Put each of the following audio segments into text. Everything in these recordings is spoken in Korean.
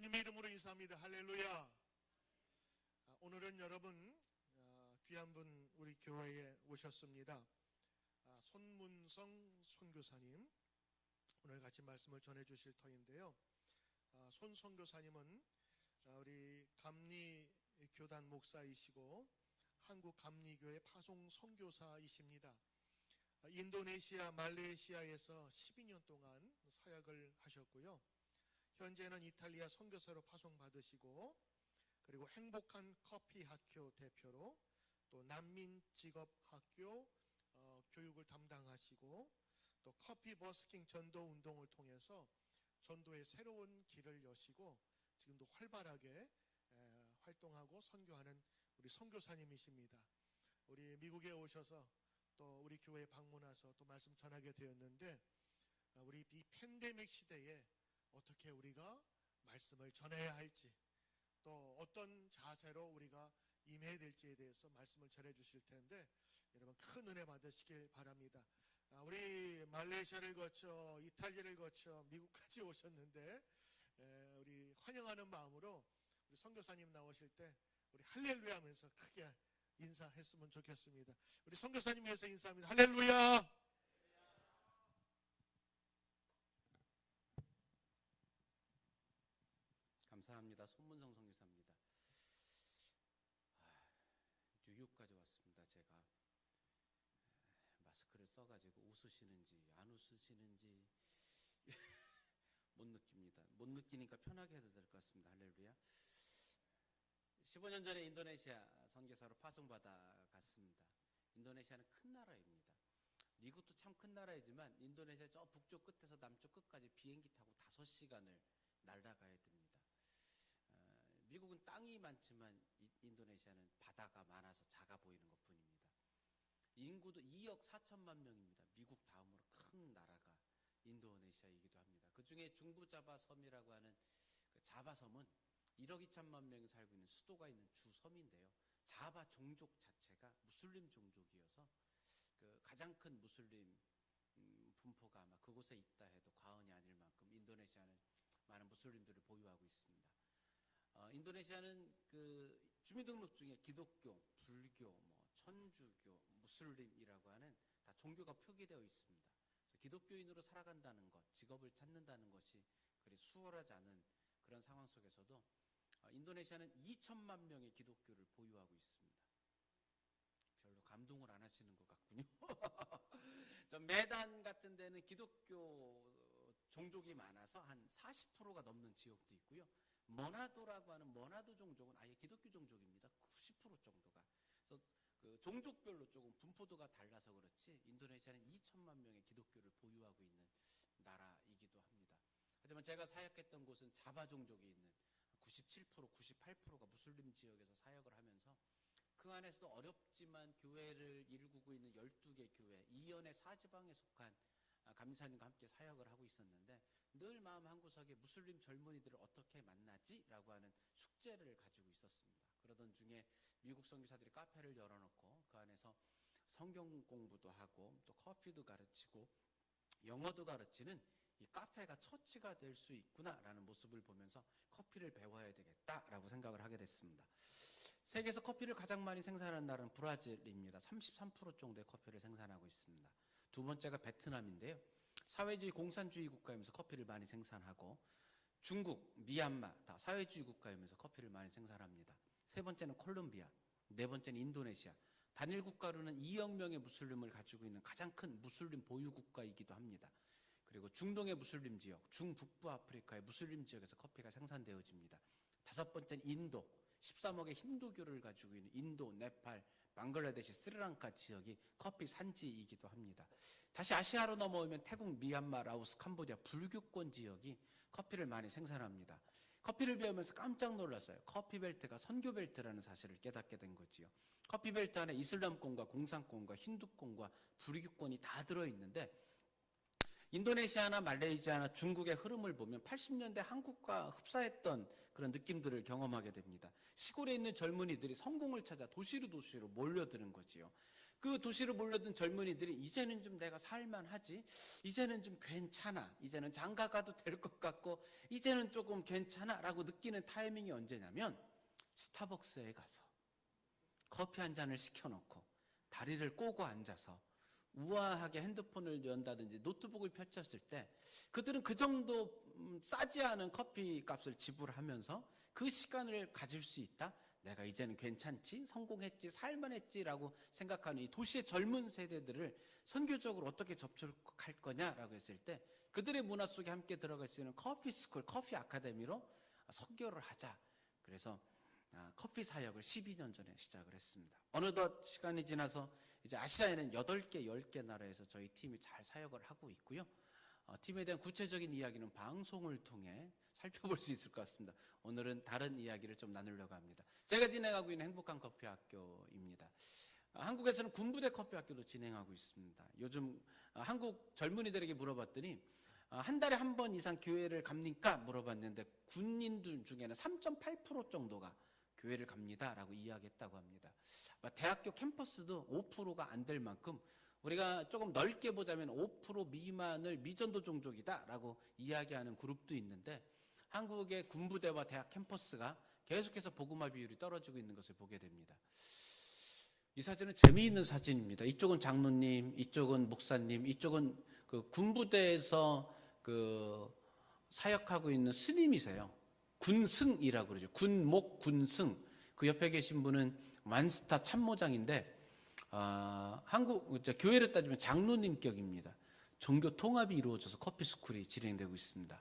주님의 이름으로 인사합니다. 할렐루야. 오늘은 여러분 귀한 분 우리 교회에 오셨습니다. 손문성 선교사님 오늘 같이 말씀을 전해 주실 터인데요. 손 선교사님은 우리 감리 교단 목사이시고 한국 감리교회 파송 선교사이십니다. 인도네시아, 말레이시아에서 12년 동안 사역을 하셨고요. 현재는 이탈리아 선교사로 파송받으시고, 그리고 행복한 커피 학교 대표로 또 난민 직업 학교 교육을 담당하시고, 또 커피 버스킹 전도 운동을 통해서 전도의 새로운 길을 여시고 지금도 활발하게 활동하고 선교하는 우리 선교사님이십니다. 우리 미국에 오셔서 또 우리 교회에 방문해서 또 말씀 전하게 되었는데, 우리 이 팬데믹 시대에 어떻게 우리가 말씀을 전해야 할지, 또 어떤 자세로 우리가 임해야 될지에 대해서 말씀을 전해 주실 텐데, 여러분 큰 은혜 받으시길 바랍니다. 우리 말레이시아를 거쳐 이탈리아를 거쳐 미국까지 오셨는데, 우리 환영하는 마음으로 우리 선교사님 나오실 때 우리 할렐루야 하면서 크게 인사했으면 좋겠습니다. 우리 선교사님 위해서 인사합니다. 할렐루야. 감사합니다. 손문성 선교사입니다. 뉴욕까지 왔습니다. 제가 마스크를 써가지고 웃으시는지 안 웃으시는지 못 느낍니다. 못 느끼니까 편하게 해도 될 것 같습니다. 할렐루야. 15년 전에 인도네시아 선교사로 파송받아 갔습니다. 인도네시아는 큰 나라입니다. 미국도 참 큰 나라이지만 인도네시아 저 북쪽 끝에서 남쪽 끝까지 비행기 타고 5시간을 날아가야 됩니다. 미국은 땅이 많지만 인도네시아는 바다가 많아서 작아 보이는 것뿐입니다. 인구도 2억 4천만 명입니다. 미국 다음으로 큰 나라가 인도네시아이기도 합니다. 그 중에 중부자바 섬이라고 하는 그 자바섬은 1억 2천만 명이 살고 있는 수도가 있는 주섬인데요. 자바 종족 자체가 무슬림 종족이어서 그 가장 큰 무슬림 분포가 아마 그곳에 있다 해도 과언이 아닐 만큼 인도네시아는 많은 무슬림들을 보유하고 있습니다. 인도네시아는 그 주민등록 중에 기독교, 불교, 천주교, 무슬림이라고 하는 다 종교가 표기되어 있습니다. 그래서 기독교인으로 살아간다는 것, 직업을 찾는다는 것이 그리 수월하지 않은 그런 상황 속에서도 인도네시아는 2천만 명의 기독교를 보유하고 있습니다. 별로 감동을 안 하시는 것 같군요. 메단 같은 데는 기독교 종족이 많아서 한 40%가 넘는 지역도 있고요. 머나도라고 하는 머나도 종족은 아예 기독교 종족입니다. 90% 정도가. 그래서 그 종족별로 조금 분포도가 달라서 그렇지 인도네시아는 2천만 명의 기독교를 보유하고 있는 나라이기도 합니다. 하지만 제가 사역했던 곳은 자바 종족이 있는 97%, 98%가 무슬림 지역에서 사역을 하면서 그 안에서도 어렵지만 교회를 일구고 있는 12개 교회, 이연의 4지방에 속한 감리사님과 함께 사역을 하고 있었는데 늘 마음 한구석에 무슬림 젊은이들을 어떻게 만나지? 라고 하는 숙제를 가지고 있었습니다. 그러던 중에 미국 선교사들이 카페를 열어놓고 그 안에서 성경 공부도 하고 또 커피도 가르치고 영어도 가르치는 이 카페가 처치가 될 수 있구나라는 모습을 보면서 커피를 배워야 되겠다라고 생각을 하게 됐습니다. 세계에서 커피를 가장 많이 생산하는 나라는 브라질입니다. 33% 정도의 커피를 생산하고 있습니다. 두 번째가 베트남인데요. 사회주의 공산주의 국가이면서 커피를 많이 생산하고, 중국, 미얀마 다 사회주의 국가이면서 커피를 많이 생산합니다. 세 번째는 콜롬비아, 네 번째는 인도네시아. 단일 국가로는 2억 명의 무슬림을 가지고 있는 가장 큰 무슬림 보유 국가이기도 합니다. 그리고 중동의 무슬림 지역, 중북부 아프리카의 무슬림 지역에서 커피가 생산되어집니다. 다섯 번째는 인도, 13억의 힌두교를 가지고 있는 인도, 네팔, 방글라데시, 스리랑카 지역이 커피 산지이기도 합니다. 다시 아시아로 넘어오면 태국, 미얀마, 라오스, 캄보디아 불교권 지역이 커피를 많이 생산합니다. 커피를 배우면서 깜짝 놀랐어요. 커피벨트가 선교벨트라는 사실을 깨닫게 된 거지요. 커피벨트 안에 이슬람권과 공산권과 힌두권과 불교권이 다 들어있는데, 인도네시아나 말레이시아나 중국의 흐름을 보면 80년대 한국과 흡사했던 그런 느낌들을 경험하게 됩니다. 시골에 있는 젊은이들이 성공을 찾아 도시로 몰려드는 거지요. 그 도시로 몰려든 젊은이들이 이제는 좀 내가 살만하지, 이제는 좀 괜찮아, 이제는 장가 가도 될 것 같고 이제는 조금 괜찮아 라고 느끼는 타이밍이 언제냐면 스타벅스에 가서 커피 한 잔을 시켜놓고 다리를 꼬고 앉아서 우아하게 핸드폰을 연다든지 노트북을 펼쳤을 때 그들은 그 정도 싸지 않은 커피 값을 지불하면서 그 시간을 가질 수 있다? 내가 이제는 괜찮지? 성공했지? 살만했지라고 생각하는 이 도시의 젊은 세대들을 선교적으로 어떻게 접촉할 거냐라고 했을 때 그들의 문화 속에 함께 들어갈 수 있는 커피 스쿨, 커피 아카데미로 선교를 하자. 그래서 커피 사역을 12년 전에 시작을 했습니다. 어느덧 시간이 지나서 이제 아시아에는 8개, 10개 나라에서 저희 팀이 잘 사역을 하고 있고요. 팀에 대한 구체적인 이야기는 방송을 통해 살펴볼 수 있을 것 같습니다. 오늘은 다른 이야기를 좀 나누려고 합니다. 제가 진행하고 있는 행복한 커피 학교입니다. 한국에서는 군부대 커피 학교도 진행하고 있습니다. 요즘 한국 젊은이들에게 물어봤더니 한 달에 한 번 이상 교회를 갑니까? 물어봤는데 군인들 중에는 3.8% 정도가 교회를 갑니다라고 이야기했다고 합니다. 대학교 캠퍼스도 5%가 안 될 만큼 우리가 조금 넓게 보자면 5% 미만을 미전도 종족이다라고 이야기하는 그룹도 있는데 한국의 군부대와 대학 캠퍼스가 계속해서 복음화 비율이 떨어지고 있는 것을 보게 됩니다. 이 사진은 재미있는 사진입니다. 이쪽은 장로님, 이쪽은 목사님, 이쪽은 그 군부대에서 그 사역하고 있는 스님이세요. 군승이라고 그러죠. 군목, 군승. 그 옆에 계신 분은 만스타 참모장인데 한국 교회를 따지면 장로님격입니다. 종교 통합이 이루어져서 커피 스쿨이 진행되고 있습니다.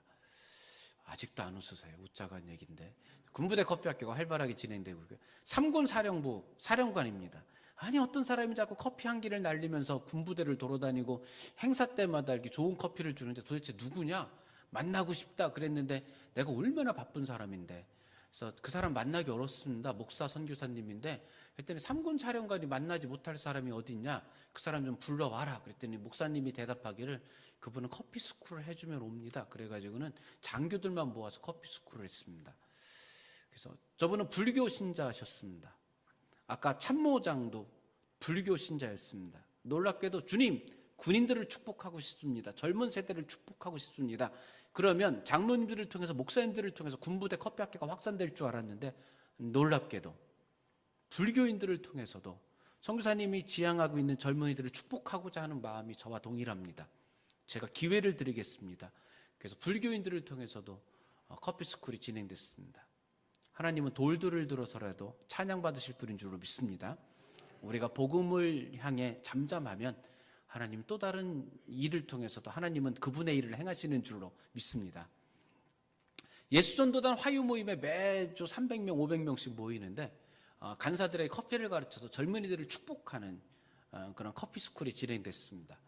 아직도 안 웃으세요. 웃자고 한 얘기인데 군부대 커피 학교가 활발하게 진행되고 있고요. 3군 사령부 사령관입니다. 아니 어떤 사람이 자꾸 커피 향기를 날리면서 군부대를 돌아다니고 행사 때마다 이렇게 좋은 커피를 주는데 도대체 누구냐? 만나고 싶다 그랬는데 내가 얼마나 바쁜 사람인데 그래서 그 사람 만나기 어렵습니다. 목사 선교사님인데 그랬더니 3군 사령관이 만나지 못할 사람이 어디 있냐? 그 사람 좀 불러와라. 그랬더니 목사님이 대답하기를 그분은 커피 스쿨을 해주면 옵니다. 그래가지고는 장교들만 모아서 커피 스쿨을 했습니다. 그래서 저분은 불교 신자셨습니다. 아까 참모장도 불교 신자였습니다. 놀랍게도 주님, 군인들을 축복하고 싶습니다. 젊은 세대를 축복하고 싶습니다. 그러면 장로님들을 통해서 목사님들을 통해서 군부대 커피 학교가 확산될 줄 알았는데 놀랍게도 불교인들을 통해서도 선교사님이 지향하고 있는 젊은이들을 축복하고자 하는 마음이 저와 동일합니다. 제가 기회를 드리겠습니다. 그래서 불교인들을 통해서도 커피 스쿨이 진행됐습니다. 하나님은 돌들을 들어서라도 찬양받으실 분인 줄로 믿습니다. 우리가 복음을 향해 잠잠하면 하나님 또 다른 일을 통해서도 하나님은 그분의 일을 행하시는 줄로 믿습니다. 예수전도단 화유 모임에 매주 300명, 500명씩 모이는데 간사들에게 커피를 가르쳐서 젊은이들을 축복하는 그런 커피 스쿨이 진행됐습니다.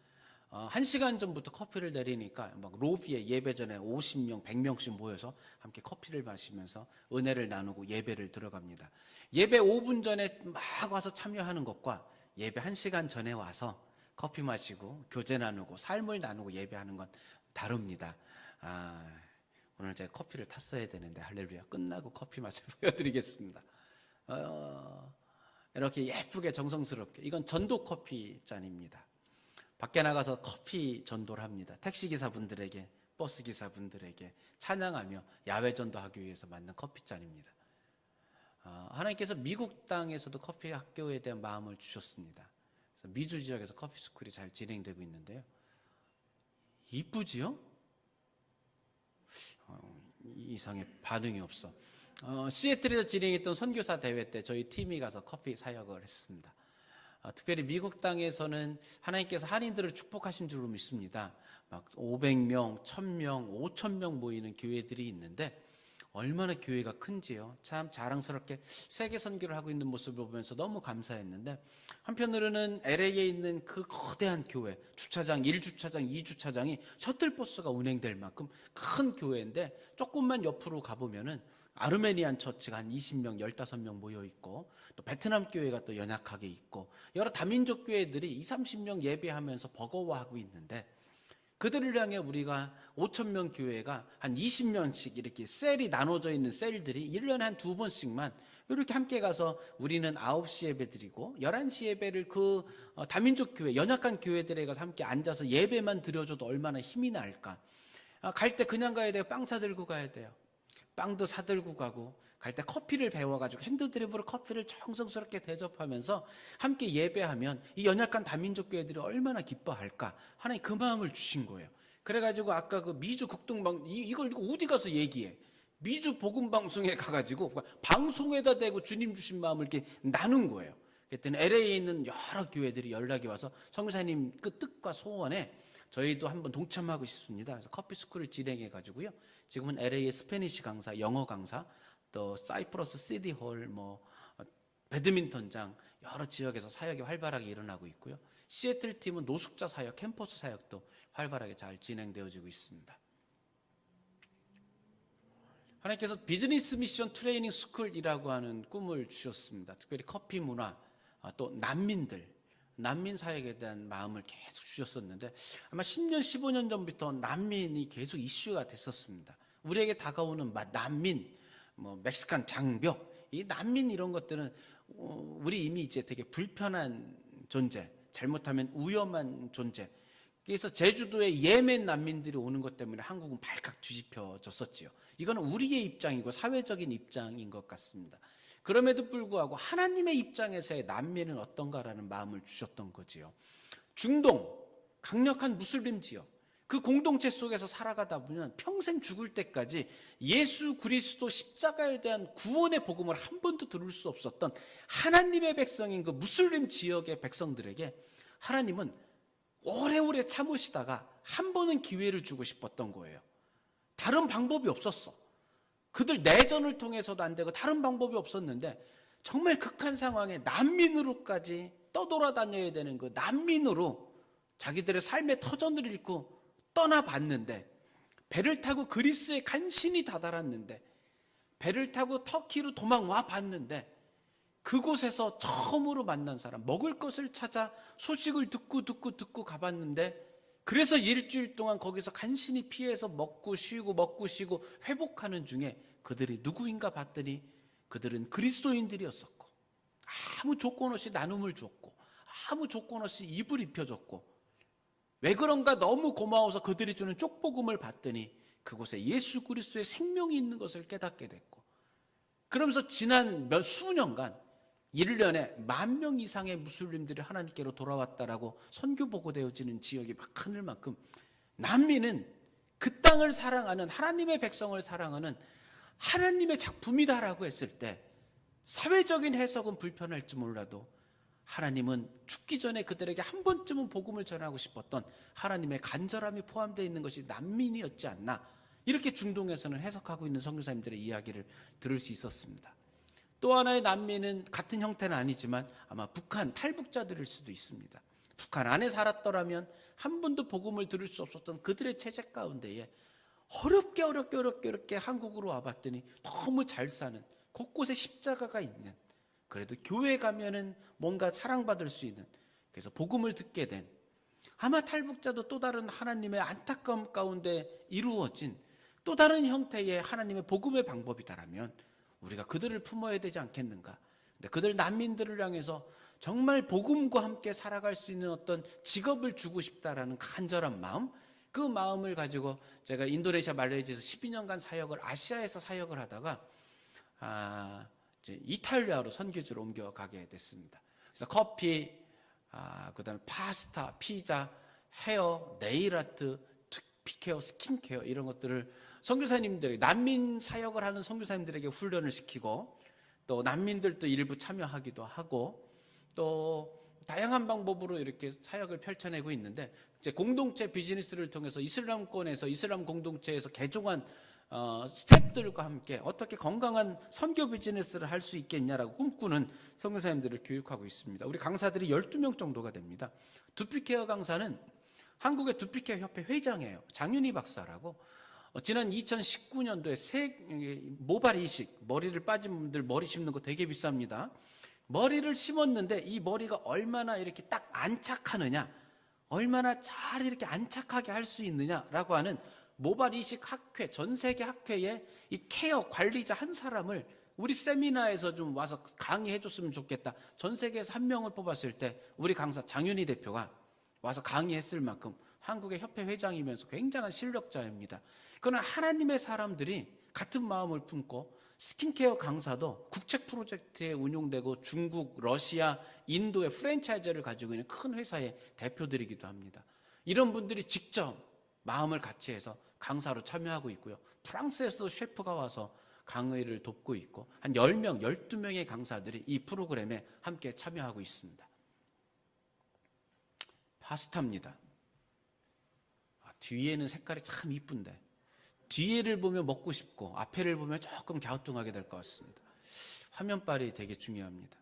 1시간 전부터 커피를 내리니까 막 로비에 예배 전에 50명, 100명씩 모여서 함께 커피를 마시면서 은혜를 나누고 예배를 들어갑니다. 예배 5분 전에 막 와서 참여하는 것과 예배 1시간 전에 와서 커피 마시고 교제 나누고 삶을 나누고 예배하는 건 다릅니다. 오늘 제가 커피를 탔어야 되는데 할렐루야 끝나고 커피 맛을 보여드리겠습니다. 이렇게 예쁘게 정성스럽게 이건 전도 커피 잔입니다. 밖에 나가서 커피 전도를 합니다. 택시기사분들에게 버스기사분들에게 찬양하며 야외 전도하기 위해서 만든 커피잔입니다. 하나님께서 미국 땅에서도 커피 학교에 대한 마음을 주셨습니다. 그래서 미주 지역에서 커피 스쿨이 잘 진행되고 있는데요. 이쁘지요? 이상의 반응이 없어. 시애틀에서 진행했던 선교사 대회 때 저희 팀이 가서 커피 사역을 했습니다. 특별히 미국 땅에서는 하나님께서 한인들을 축복하신 줄로 믿습니다. 막 500명, 1000명, 5000명 모이는 교회들이 있는데 얼마나 교회가 큰지요. 참 자랑스럽게 세계 선교를 하고 있는 모습을 보면서 너무 감사했는데 한편으로는 LA에 있는 그 거대한 교회, 주차장 1주차장, 2주차장이 셔틀버스가 운행될 만큼 큰 교회인데 조금만 옆으로 가보면은 아르메니안 처치가 한 20명, 15명 모여 있고 또 베트남 교회가 또 연약하게 있고 여러 다민족 교회들이 20, 30명 예배하면서 버거워하고 있는데 그들을 향해 우리가 5,000명 교회가 한 20명씩 이렇게 셀이 나눠져 있는 셀들이 1년에 한 2번씩만 이렇게 함께 가서 우리는 9시 예배 드리고 11시 예배를 그 다민족 교회, 연약한 교회들에 가서 함께 앉아서 예배만 드려줘도 얼마나 힘이 날까. 갈 때 그냥 가야 돼요? 빵 사들고 가야 돼요? 빵도 사들고 가고, 갈 때 커피를 배워가지고 핸드드립으로 커피를 정성스럽게 대접하면서 함께 예배하면 이 연약한 다민족 교회들이 얼마나 기뻐할까. 하나님 그 마음을 주신 거예요. 그래가지고 아까 그 미주 국등방, 이걸 어디 가서 얘기해. 미주 복음방송에 가가지고 방송에다 대고 주님 주신 마음을 이렇게 나눈 거예요. 그랬더니 LA에 있는 여러 교회들이 연락이 와서 선교사님 그 뜻과 소원에 저희도 한번 동참하고 싶습니다. 그래서 커피 스쿨을 진행해 가지고요. 지금은 LA의 스페니쉬 강사, 영어 강사, 또 사이프러스 시티홀, 배드민턴장 여러 지역에서 사역이 활발하게 일어나고 있고요. 시애틀 팀은 노숙자 사역, 캠퍼스 사역도 활발하게 잘 진행되어지고 있습니다. 하나님께서 비즈니스 미션 트레이닝 스쿨이라고 하는 꿈을 주셨습니다. 특별히 커피 문화, 또 난민 사역에 대한 마음을 계속 주셨었는데 아마 10년, 15년 전부터 난민이 계속 이슈가 됐었습니다. 우리에게 다가오는 난민, 멕시칸 장벽, 이 난민 이런 것들은 우리 이미 이제 되게 불편한 존재, 잘못하면 위험한 존재. 그래서 제주도에 예멘 난민들이 오는 것 때문에 한국은 발칵 뒤집혀졌었지요. 이거는 우리의 입장이고 사회적인 입장인 것 같습니다. 그럼에도 불구하고 하나님의 입장에서의 난민은 어떤가라는 마음을 주셨던 거지요. 중동, 강력한 무슬림 지역, 그 공동체 속에서 살아가다 보면 평생 죽을 때까지 예수 그리스도 십자가에 대한 구원의 복음을 한 번도 들을 수 없었던 하나님의 백성인 그 무슬림 지역의 백성들에게 하나님은 오래오래 참으시다가 한 번은 기회를 주고 싶었던 거예요. 다른 방법이 없었어. 그들 내전을 통해서도 안 되고 다른 방법이 없었는데 정말 극한 상황에 난민으로까지 떠돌아다녀야 되는 그 난민으로 자기들의 삶의 터전을 잃고 떠나봤는데, 배를 타고 그리스에 간신히 다다랐는데, 배를 타고 터키로 도망와 봤는데, 그곳에서 처음으로 만난 사람, 먹을 것을 찾아 소식을 듣고 가봤는데, 그래서 일주일 동안 거기서 간신히 피해서 먹고 쉬고 회복하는 중에 그들이 누구인가 봤더니 그들은 그리스도인들이었었고, 아무 조건 없이 나눔을 줬고, 아무 조건 없이 입을 입혀줬고, 왜 그런가 너무 고마워서 그들이 주는 쪽복음을 받더니 그곳에 예수 그리스도의 생명이 있는 것을 깨닫게 됐고, 그러면서 지난 몇 수년간 1년에 10,000명 이상의 무슬림들이 하나님께로 돌아왔다라고 선교 보고되어지는 지역이 많을 만큼 난민은 그 땅을 사랑하는 하나님의 백성을 사랑하는 하나님의 작품이다라고 했을 때 사회적인 해석은 불편할지 몰라도 하나님은 죽기 전에 그들에게 한 번쯤은 복음을 전하고 싶었던 하나님의 간절함이 포함되어 있는 것이 난민이었지 않나, 이렇게 중동에서는 해석하고 있는 선교사님들의 이야기를 들을 수 있었습니다. 또 하나의 난민은 같은 형태는 아니지만 아마 북한 탈북자들일 수도 있습니다. 북한 안에 살았더라면 한 번도 복음을 들을 수 없었던 그들의 체제 가운데에 어렵게 한국으로 와봤더니 너무 잘 사는, 곳곳에 십자가가 있는, 그래도 교회 가면은 뭔가 사랑받을 수 있는, 그래서 복음을 듣게 된, 아마 탈북자도 또 다른 하나님의 안타까움 가운데 이루어진 또 다른 형태의 하나님의 복음의 방법이다라면 우리가 그들을 품어야 되지 않겠는가. 근데 그들 난민들을 향해서 정말 복음과 함께 살아갈 수 있는 어떤 직업을 주고 싶다라는 간절한 마음, 그 마음을 가지고 제가 인도네시아 말레이시아에서 12년간 사역을, 아시아에서 사역을 하다가 이제 이탈리아로 선교지로 옮겨가게 됐습니다. 그래서 커피, 그다음에 파스타, 피자, 헤어, 네일 아트, 피케어, 스킨케어 이런 것들을 선교사님들에게, 난민 사역을 하는 선교사님들에게 훈련을 시키고, 또 난민들도 일부 참여하기도 하고, 또 다양한 방법으로 이렇게 사역을 펼쳐내고 있는데, 이제 공동체 비즈니스를 통해서 이슬람권에서, 이슬람 공동체에서 개종한 스태프들과 함께 어떻게 건강한 선교 비즈니스를 할 수 있겠냐라고 꿈꾸는 선교사님들을 교육하고 있습니다. 우리 강사들이 12명 정도가 됩니다. 두피케어 강사는 한국의 두피케어 협회 회장이에요. 장윤희 박사라고. 지난 2019년도에 모발 이식, 머리를 빠진 분들 머리 심는 거 되게 비쌉니다. 머리를 심었는데 이 머리가 얼마나 이렇게 딱 안착하느냐, 얼마나 잘 이렇게 안착하게 할 수 있느냐라고 하는 모발 이식 학회, 전 세계 학회의 이 케어 관리자 한 사람을 우리 세미나에서 좀 와서 강의해 줬으면 좋겠다. 전 세계에서 한 명을 뽑았을 때 우리 강사 장윤희 대표가 와서 강의했을 만큼 한국의 협회 회장이면서 굉장한 실력자입니다. 그러나 하나님의 사람들이 같은 마음을 품고 스킨케어 강사도 국책 프로젝트에 운용되고 중국, 러시아, 인도의 프랜차이즈를 가지고 있는 큰 회사의 대표들이기도 합니다. 이런 분들이 직접 마음을 같이 해서 강사로 참여하고 있고요. 프랑스에서도 셰프가 와서 강의를 돕고 있고 한 10명, 12명의 강사들이 이 프로그램에 함께 참여하고 있습니다. 파스타입니다. 뒤에는 색깔이 참 이쁜데 뒤에를 보면 먹고 싶고 앞에를 보면 조금 갸우뚱하게 될 것 같습니다. 화면빨이 되게 중요합니다.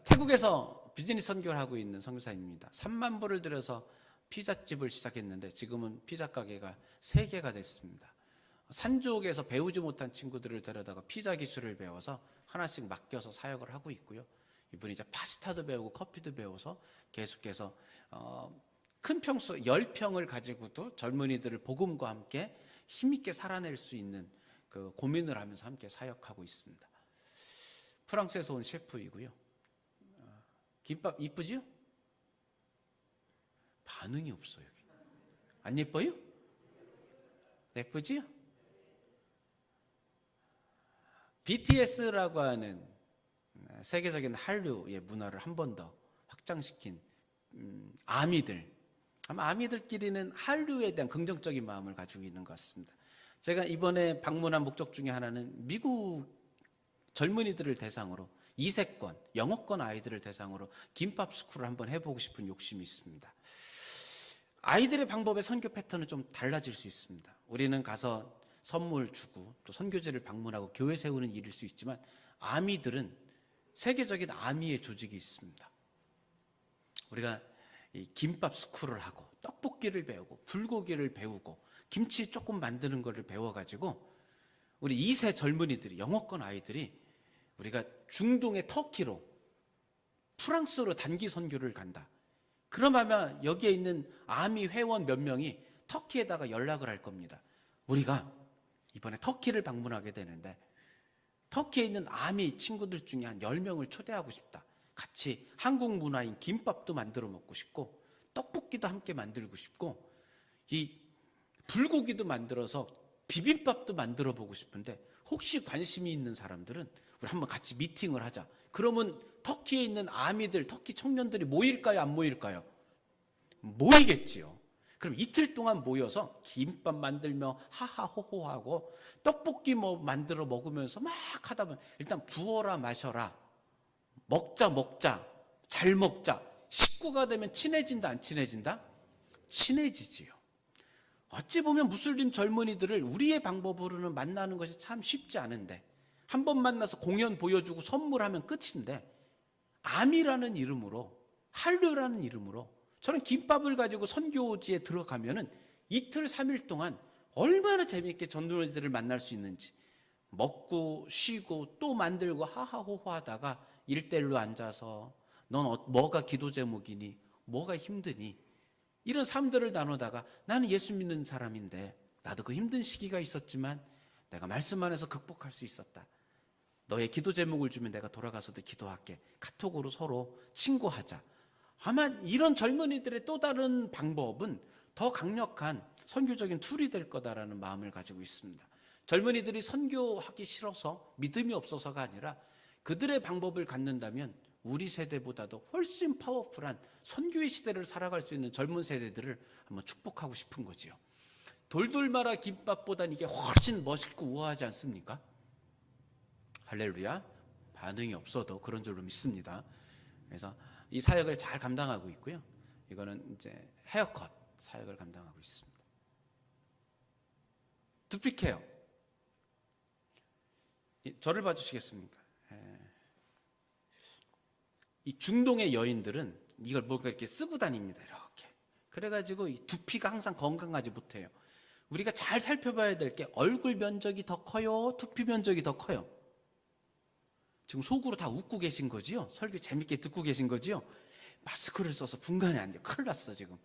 태국에서 비즈니스 선교를 하고 있는 선교사입니다. 3만 불을 들여서 피자집을 시작했는데 지금은 피자 가게가 3개가 됐습니다. 산족에서 배우지 못한 친구들을 데려다가 피자 기술을 배워서 하나씩 맡겨서 사역을 하고 있고요. 이분이 이제 파스타도 배우고 커피도 배워서 계속해서 큰 평수 10평을 가지고도 젊은이들을 복음과 함께 힘있게 살아낼 수 있는 그 고민을 하면서 함께 사역하고 있습니다. 프랑스에서 온 셰프이고요. 김밥 이쁘지요? 반응이 없어요. 안 예뻐요? 예쁘지요? BTS라고 하는 세계적인 한류의 문화를 한 번 더 확장시킨 아미들. 아마 아미들끼리는 한류에 대한 긍정적인 마음을 가지고 있는 것 같습니다. 제가 이번에 방문한 목적 중에 하나는 미국 젊은이들을 대상으로 이세권, 영어권 아이들을 대상으로 김밥 스쿨을 한번 해보고 싶은 욕심이 있습니다. 아이들의 방법의 선교 패턴은 좀 달라질 수 있습니다. 우리는 가서 선물 주고 또 선교지를 방문하고 교회 세우는 일일 수 있지만 아미들은 세계적인 아미의 조직이 있습니다. 우리가 이 김밥 스쿨을 하고 떡볶이를 배우고 불고기를 배우고 김치 조금 만드는 거를 배워가지고 우리 2세 젊은이들이 영어권 아이들이 우리가 중동의 터키로 프랑스로 단기 선교를 간다. 그러면 여기에 있는 아미 회원 몇 명이 터키에다가 연락을 할 겁니다. 우리가 이번에 터키를 방문하게 되는데 터키에 있는 아미 친구들 중에 한 10명을 초대하고 싶다. 같이 한국 문화인 김밥도 만들어 먹고 싶고 떡볶이도 함께 만들고 싶고 이 불고기도 만들어서 비빔밥도 만들어 보고 싶은데 혹시 관심이 있는 사람들은 우리 한번 같이 미팅을 하자. 그러면 터키에 있는 아미들, 터키 청년들이 모일까요? 안 모일까요? 모이겠지요. 그럼 이틀 동안 모여서 김밥 만들며 하하호호하고 떡볶이 만들어 먹으면서 막 하다 보면 일단 부어라 마셔라. 먹자 잘 먹자. 식구가 되면 친해진다 안 친해진다? 친해지지요. 어찌 보면 무슬림 젊은이들을 우리의 방법으로는 만나는 것이 참 쉽지 않은데 한 번 만나서 공연 보여주고 선물하면 끝인데 암이라는 이름으로 한류라는 이름으로 저는 김밥을 가지고 선교지에 들어가면은 이틀 3일 동안 얼마나 재미있게 전도자들을 만날 수 있는지 먹고 쉬고 또 만들고 하하호호 하다가 1대1로 앉아서 넌 뭐가 기도 제목이니? 뭐가 힘드니? 이런 삶들을 나누다가 나는 예수 믿는 사람인데 나도 그 힘든 시기가 있었지만 내가 말씀 안에서 극복할 수 있었다. 너의 기도 제목을 주면 내가 돌아가서도 기도할게. 카톡으로 서로 친구하자. 아마 이런 젊은이들의 또 다른 방법은 더 강력한 선교적인 툴이 될 거다라는 마음을 가지고 있습니다. 젊은이들이 선교하기 싫어서 믿음이 없어서가 아니라 그들의 방법을 갖는다면 우리 세대보다도 훨씬 파워풀한 선교의 시대를 살아갈 수 있는 젊은 세대들을 한번 축복하고 싶은 거지요. 돌돌 말아 김밥보다는 이게 훨씬 멋있고 우아하지 않습니까? 할렐루야. 반응이 없어도 그런 줄로 믿습니다. 그래서 이 사역을 잘 감당하고 있고요. 이거는 이제 헤어컷 사역을 감당하고 있습니다. 두피 케어. 저를 봐주시겠습니까? 이 중동의 여인들은 이걸 뭔가 이렇게 쓰고 다닙니다. 이렇게. 그래가지고 이 두피가 항상 건강하지 못해요. 우리가 잘 살펴봐야 될 게 얼굴 면적이 더 커요? 두피 면적이 더 커요? 지금 속으로 다 웃고 계신 거지요? 설교 재밌게 듣고 계신 거지요? 마스크를 써서 분간이 안 돼. 큰일 났어 지금.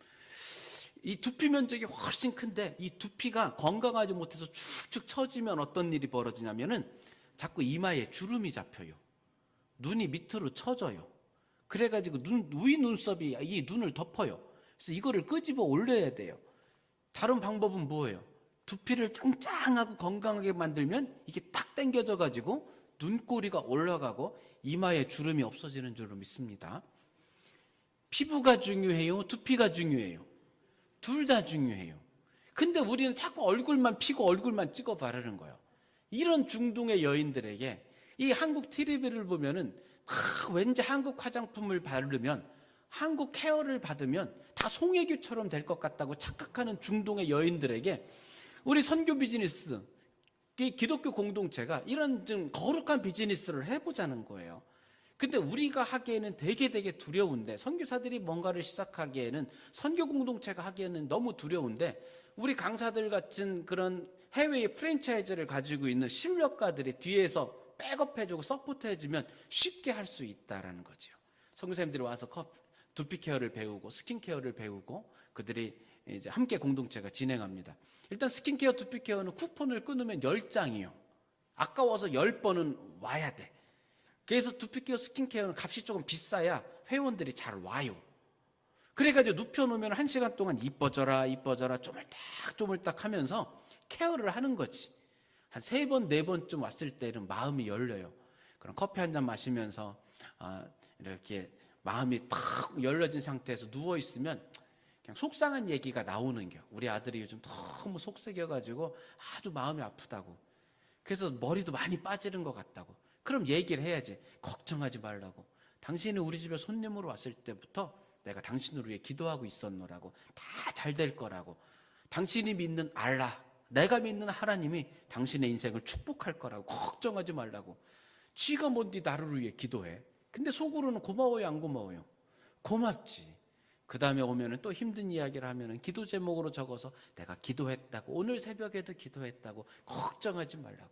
이 두피 면적이 훨씬 큰데 이 두피가 건강하지 못해서 축축 처지면 어떤 일이 벌어지냐면은 자꾸 이마에 주름이 잡혀요. 눈이 밑으로 처져요. 그래가지고 위 눈썹이 이 눈을 덮어요. 그래서 이거를 끄집어 올려야 돼요. 다른 방법은 뭐예요? 두피를 짱짱하고 건강하게 만들면 이게 딱 당겨져 가지고 눈꼬리가 올라가고 이마에 주름이 없어지는 줄로 믿습니다. 피부가 중요해요? 두피가 중요해요? 둘 다 중요해요. 근데 우리는 자꾸 얼굴만 피고 얼굴만 찍어 바르는 거예요. 이런 중동의 여인들에게 이 한국 TV를 보면은 왠지 한국 화장품을 바르면 한국 케어를 받으면 다 송혜교처럼 될 것 같다고 착각하는 중동의 여인들에게 우리 선교 비즈니스, 기독교 공동체가 이런 좀 거룩한 비즈니스를 해보자는 거예요. 근데 우리가 하기에는 되게 두려운데, 선교사들이 뭔가를 시작하기에는, 선교 공동체가 하기에는 너무 두려운데, 우리 강사들 같은 그런 해외의 프랜차이즈를 가지고 있는 실력가들이 뒤에서 백업해주고 서포트해주면 쉽게 할 수 있다라는 거죠. 선교사님들이 와서 두피 케어를 배우고 스킨 케어를 배우고 그들이 이제 함께 공동체가 진행합니다. 일단 스킨 케어, 두피 케어는 쿠폰을 끊으면 10장이에요. 아까워서 10번은 와야 돼. 그래서 두피 케어, 스킨 케어는 값이 조금 비싸야 회원들이 잘 와요. 그래가지고 눕혀놓으면 1시간 동안 이뻐져라 쪼물딱 하면서 케어를 하는 거지. 한 3번, 4번쯤 왔을 때는 마음이 열려요. 그럼 커피 한 잔 마시면서 이렇게 마음이 탁 열려진 상태에서 누워있으면 그냥 속상한 얘기가 나오는 겨. 우리 아들이 요즘 너무 속썩여가지고 아주 마음이 아프다고. 그래서 머리도 많이 빠지는 것 같다고. 그럼 얘기를 해야지. 걱정하지 말라고. 당신이 우리 집에 손님으로 왔을 때부터 내가 당신을 위해 기도하고 있었노라고. 다 잘 될 거라고. 당신이 믿는 알라, 내가 믿는 하나님이 당신의 인생을 축복할 거라고. 걱정하지 말라고. 쥐가 뭔디 나를 위해 기도해. 근데 속으로는 고마워요, 안 고마워요? 고맙지. 그 다음에 오면은 또 힘든 이야기를 하면은 기도 제목으로 적어서 내가 기도했다고, 오늘 새벽에도 기도했다고, 걱정하지 말라고.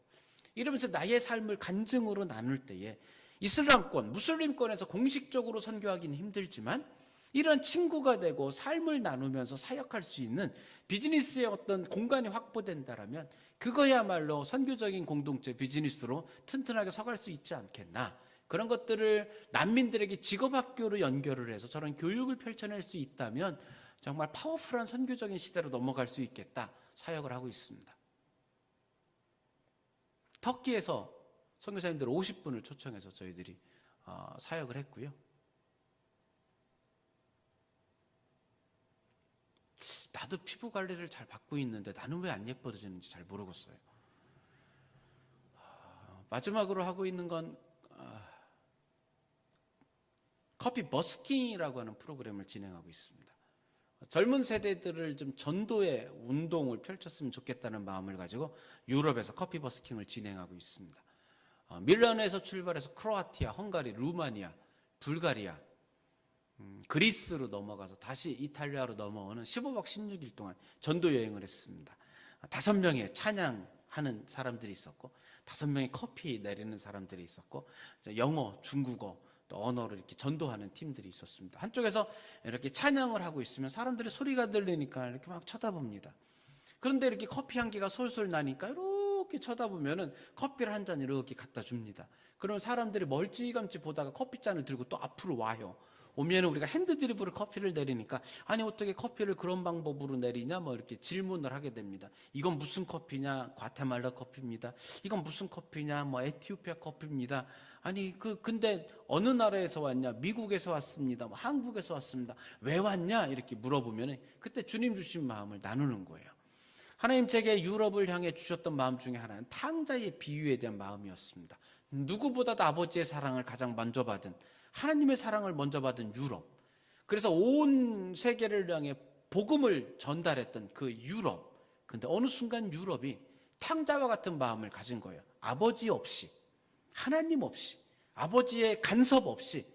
이러면서 나의 삶을 간증으로 나눌 때에 이슬람권, 무슬림권에서 공식적으로 선교하기는 힘들지만 이런 친구가 되고 삶을 나누면서 사역할 수 있는 비즈니스의 어떤 공간이 확보된다라면 그거야말로 선교적인 공동체 비즈니스로 튼튼하게 서갈 수 있지 않겠나. 그런 것들을 난민들에게 직업학교로 연결을 해서 저런 교육을 펼쳐낼 수 있다면 정말 파워풀한 선교적인 시대로 넘어갈 수 있겠다 사역을 하고 있습니다. 터키에서 선교사님들 50분을 초청해서 저희들이 사역을 했고요. 나도 피부 관리를 잘 받고 있는데 나는 왜 안 예뻐지는지 잘 모르겠어요. 마지막으로 하고 있는 건 커피 버스킹이라고 하는 프로그램을 진행하고 있습니다. 젊은 세대들을 좀 전도의 운동을 펼쳤으면 좋겠다는 마음을 가지고 유럽에서 커피 버스킹을 진행하고 있습니다. 밀란에서 출발해서 크로아티아, 헝가리, 루마니아, 불가리아, 그리스로 넘어가서 다시 이탈리아로 넘어오는 15박 16일 동안 전도 여행을 했습니다. 5명의 찬양하는 사람들이 있었고 5명의 커피 내리는 사람들이 있었고 영어, 중국어 또 언어를 이렇게 전도하는 팀들이 있었습니다. 한쪽에서 이렇게 찬양을 하고 있으면 사람들의 소리가 들리니까 이렇게 막 쳐다봅니다. 그런데 이렇게 커피 향기가 솔솔 나니까 이렇게 쳐다보면은 커피를 한 잔 이렇게 갖다 줍니다. 그러면 사람들이 멀찌감치 보다가 커피잔을 들고 또 앞으로 와요. 오면 우리가 핸드드립으로 커피를 내리니까 아니 어떻게 커피를 그런 방법으로 내리냐 뭐 이렇게 질문을 하게 됩니다. 이건 무슨 커피냐? 과테말라 커피입니다. 이건 무슨 커피냐? 뭐 에티오피아 커피입니다. 아니 근데 어느 나라에서 왔냐? 미국에서 왔습니다. 뭐 한국에서 왔습니다. 왜 왔냐? 이렇게 물어보면 그때 주님 주신 마음을 나누는 거예요. 하나님 제게 유럽을 향해 주셨던 마음 중에 하나는 탕자의 비유에 대한 마음이었습니다. 누구보다도 아버지의 사랑을 가장 먼저 받은, 하나님의 사랑을 먼저 받은 유럽. 그래서 온 세계를 향해 복음을 전달했던 그 유럽. 근데 어느 순간 유럽이 탕자와 같은 마음을 가진 거예요. 아버지 없이, 하나님 없이, 아버지의 간섭 없이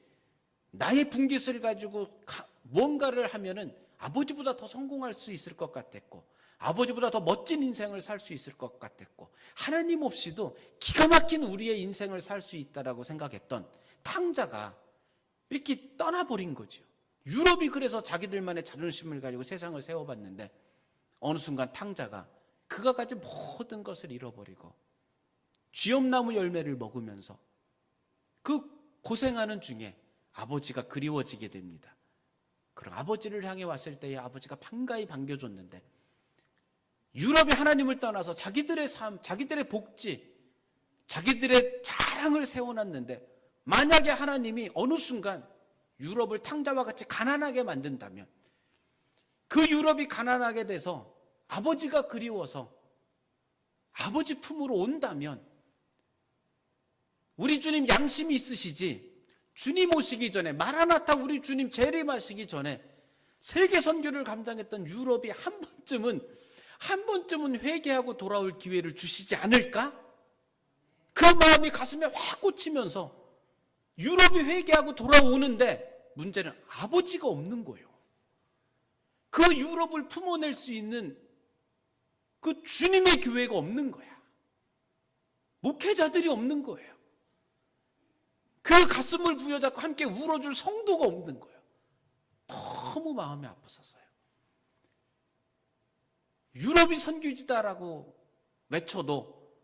나의 분깃을 가지고 뭔가를 하면은 아버지보다 더 성공할 수 있을 것 같았고, 아버지보다 더 멋진 인생을 살 수 있을 것 같았고, 하나님 없이도 기가 막힌 우리의 인생을 살 수 있다라고 생각했던 탕자가 이렇게 떠나버린 거죠. 유럽이 그래서 자기들만의 자존심을 가지고 세상을 세워봤는데 어느 순간 탕자가 그가 가진 모든 것을 잃어버리고 쥐엄나무 열매를 먹으면서 그 고생하는 중에 아버지가 그리워지게 됩니다. 그럼 아버지를 향해 왔을 때에 아버지가 반가이 반겨줬는데 유럽이 하나님을 떠나서 자기들의 삶, 자기들의 복지, 자기들의 자랑을 세워놨는데 만약에 하나님이 어느 순간 유럽을 탕자와 같이 가난하게 만든다면 그 유럽이 가난하게 돼서 아버지가 그리워서 아버지 품으로 온다면 우리 주님 양심이 있으시지 주님 오시기 전에 마라나타 우리 주님 재림하시기 전에 세계 선교를 감당했던 유럽이 한 번쯤은 회개하고 돌아올 기회를 주시지 않을까? 그 마음이 가슴에 확 꽂히면서 유럽이 회개하고 돌아오는데 문제는 아버지가 없는 거예요. 그 유럽을 품어낼 수 있는 그 주님의 교회가 없는 거야. 목회자들이 없는 거예요. 그 가슴을 부여잡고 함께 울어줄 성도가 없는 거예요. 너무 마음이 아팠었어요. 유럽이 선교지다라고 외쳐도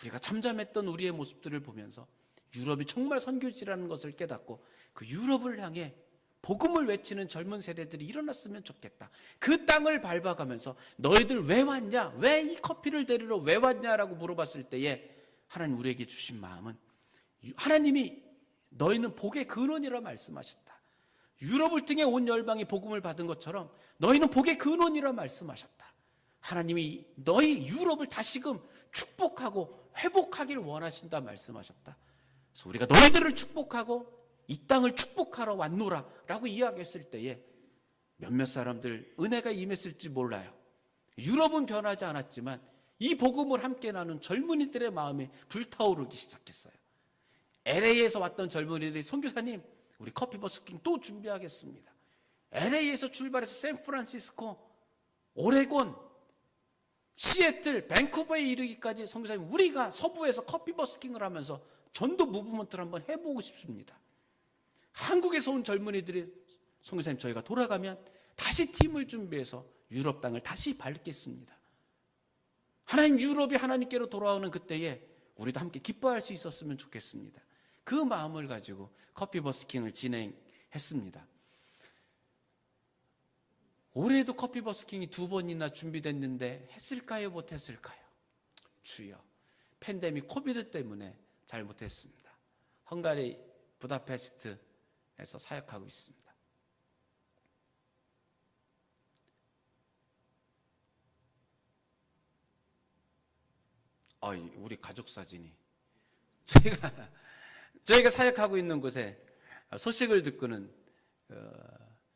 우리가 잠잠했던 우리의 모습들을 보면서 유럽이 정말 선교지라는 것을 깨닫고 그 유럽을 향해 복음을 외치는 젊은 세대들이 일어났으면 좋겠다. 그 땅을 밟아가면서 너희들 왜 왔냐? 왜 이 커피를 데리러 왜 왔냐라고 물어봤을 때에 하나님 우리에게 주신 마음은 하나님이 너희는 복의 근원이라 말씀하셨다. 유럽을 통해 온 열방이 복음을 받은 것처럼 너희는 복의 근원이라 말씀하셨다. 하나님이 너희 유럽을 다시금 축복하고 회복하길 원하신다 말씀하셨다. 그래서 우리가 너희들을 축복하고 이 땅을 축복하러 왔노라 라고 이야기했을 때에 몇몇 사람들 은혜가 임했을지 몰라요. 유럽은 변하지 않았지만 이 복음을 함께 나눈 젊은이들의 마음이 불타오르기 시작했어요. LA에서 왔던 젊은이들이 선교사님 우리 커피 버스킹 또 준비하겠습니다. LA에서 출발해서 샌프란시스코, 오레곤, 시애틀, 밴쿠버에 이르기까지 선교사님 우리가 서부에서 커피 버스킹을 하면서 전도 무브먼트를 한번 해보고 싶습니다. 한국에서 온 젊은이들이 선교사님 저희가 돌아가면 다시 팀을 준비해서 유럽 땅을 다시 밟겠습니다. 하나님 유럽이 하나님께로 돌아오는 그때에 우리도 함께 기뻐할 수 있었으면 좋겠습니다. 그 마음을 가지고 커피 버스킹을 진행했습니다. 올해도 커피 버스킹이 2번이나 준비됐는데 했을까요? 못했을까요? 주여, 팬데믹 코비드 때문에 잘 못했습니다. 헝가리 부다페스트에서 사역하고 있습니다. 우리 가족 사진이 저희가 사역하고 있는 곳에 소식을 듣고는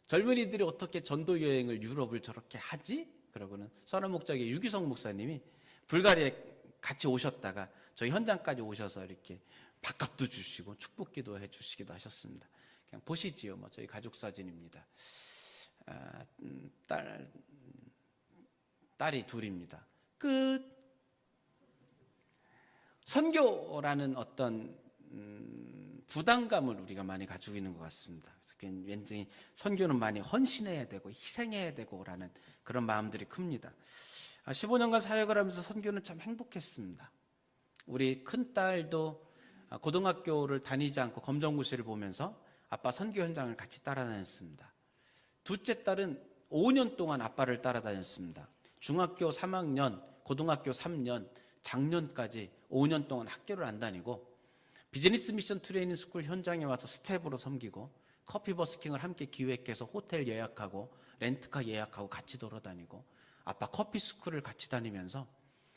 젊은이들이 어떻게 전도 여행을 유럽을 저렇게 하지? 그러고는 선한 목자의 유기성 목사님이 불가리아에 같이 오셨다가 저희 현장까지 오셔서 이렇게 밥값도 주시고 축복기도 해주시기도 하셨습니다. 그냥 보시지요. 저희 가족 사진입니다. 딸이 둘입니다. 끝. 선교라는 어떤 부담감을 우리가 많이 가지고 있는 것 같습니다. 그래서 왠지 선교는 많이 헌신해야 되고 희생해야 되고라는 그런 마음들이 큽니다. 15년간 사역을 하면서 선교는 참 행복했습니다. 우리 큰딸도 고등학교를 다니지 않고 검정고시를 보면서 아빠 선교 현장을 같이 따라다녔습니다. 둘째 딸은 5년 동안 아빠를 따라다녔습니다. 중학교 3학년, 고등학교 3년, 작년까지 5년 동안 학교를 안 다니고 비즈니스 미션 트레이닝 스쿨 현장에 와서 스텝으로 섬기고 커피 버스킹을 함께 기획해서 호텔 예약하고 렌트카 예약하고 같이 돌아다니고 아빠 커피 스쿨을 같이 다니면서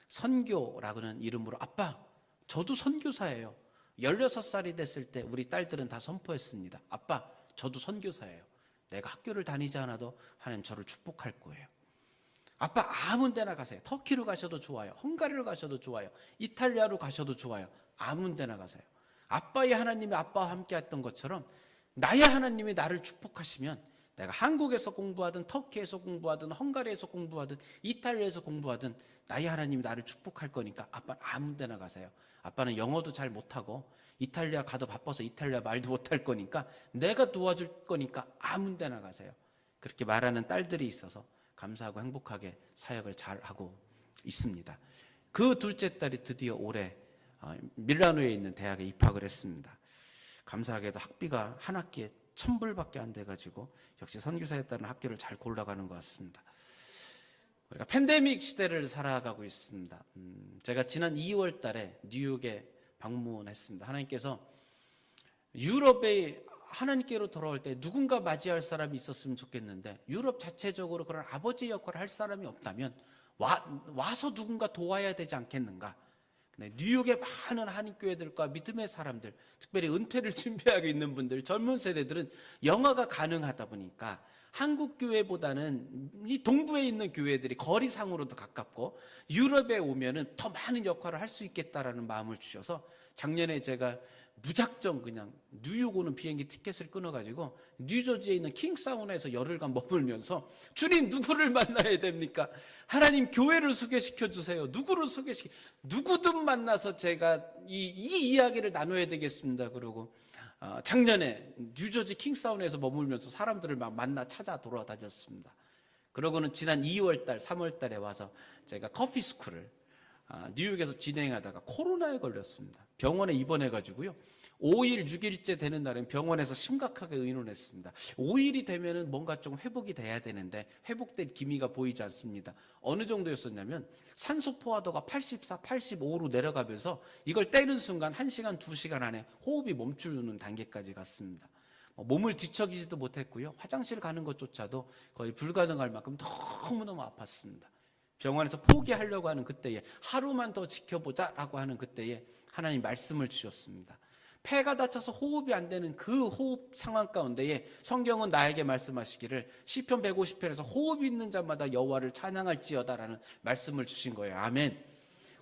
선교라고는 이름으로 아빠 저도 선교사예요. 16살이 됐을 때 우리 딸들은 다 선포했습니다. 아빠 저도 선교사예요. 내가 학교를 다니지 않아도 하나님 저를 축복할 거예요. 아빠 아무 데나 가세요. 터키로 가셔도 좋아요. 헝가리로 가셔도 좋아요. 이탈리아로 가셔도 좋아요. 아무 데나 가세요. 아빠의 하나님이 아빠와 함께 했던 것처럼 나의 하나님이 나를 축복하시면 내가 한국에서 공부하든 터키에서 공부하든 헝가리에서 공부하든 이탈리아에서 공부하든 나의 하나님이 나를 축복할 거니까 아빠는 아무 데나 가세요. 아빠는 영어도 잘 못하고 이탈리아 가도 바빠서 이탈리아 말도 못할 거니까 내가 도와줄 거니까 아무 데나 가세요. 그렇게 말하는 딸들이 있어서 감사하고 행복하게 사역을 잘하고 있습니다. 그 둘째 딸이 드디어 올해 밀라노에 있는 대학에 입학을 했습니다. 감사하게도 학비가 한 학기에 1,000불밖에 안 돼가지고 역시 선교사에 따른 학교를 잘 골라가는 것 같습니다. 우리가 팬데믹 시대를 살아가고 있습니다. 제가 지난 2월 달에 뉴욕에 방문했습니다. 하나님께서 유럽에 하나님께로 돌아올 때 누군가 맞이할 사람이 있었으면 좋겠는데 유럽 자체적으로 그런 아버지 역할을 할 사람이 없다면 와서 누군가 도와야 되지 않겠는가. 뉴욕의 많은 한인교회들과 믿음의 사람들, 특별히 은퇴를 준비하고 있는 분들, 젊은 세대들은 영어가 가능하다 보니까 한국 교회보다는 이 동부에 있는 교회들이 거리상으로도 가깝고 유럽에 오면은 더 많은 역할을 할 수 있겠다라는 마음을 주셔서 작년에 제가 무작정 그냥 뉴욕 오는 비행기 티켓을 끊어가지고 뉴저지에 있는 킹사우나에서 열흘간 머물면서 주님 누구를 만나야 됩니까? 하나님 교회를 소개시켜 주세요. 누구를 누구든 만나서 제가 이 이야기를 나눠야 되겠습니다. 그러고 작년에 뉴저지 킹사우나에서 머물면서 사람들을 막 만나 찾아 돌아다녔습니다. 그러고는 지난 2월달, 3월달에 와서 제가 커피 스쿨을 뉴욕에서 진행하다가 코로나에 걸렸습니다. 병원에 입원해가지고요. 5일, 6일째 되는 날엔 병원에서 심각하게 의논했습니다. 5일이 되면은 뭔가 좀 회복이 돼야 되는데 회복된 기미가 보이지 않습니다. 어느 정도였었냐면 산소 포화도가 84, 85로 내려가면서 이걸 떼는 순간 1시간, 2시간 안에 호흡이 멈추는 단계까지 갔습니다. 몸을 뒤척이지도 못했고요. 화장실 가는 것조차도 거의 불가능할 만큼 너무너무 아팠습니다. 병원에서 포기하려고 하는 그때에 하루만 더 지켜보자라고 하는 그때에 하나님 말씀을 주셨습니다. 폐가 다쳐서 호흡이 안 되는 그 호흡 상황 가운데에 성경은 나에게 말씀하시기를 시편 150편에서 호흡이 있는 자마다 여호와를 찬양할지어다라는 말씀을 주신 거예요. 아멘.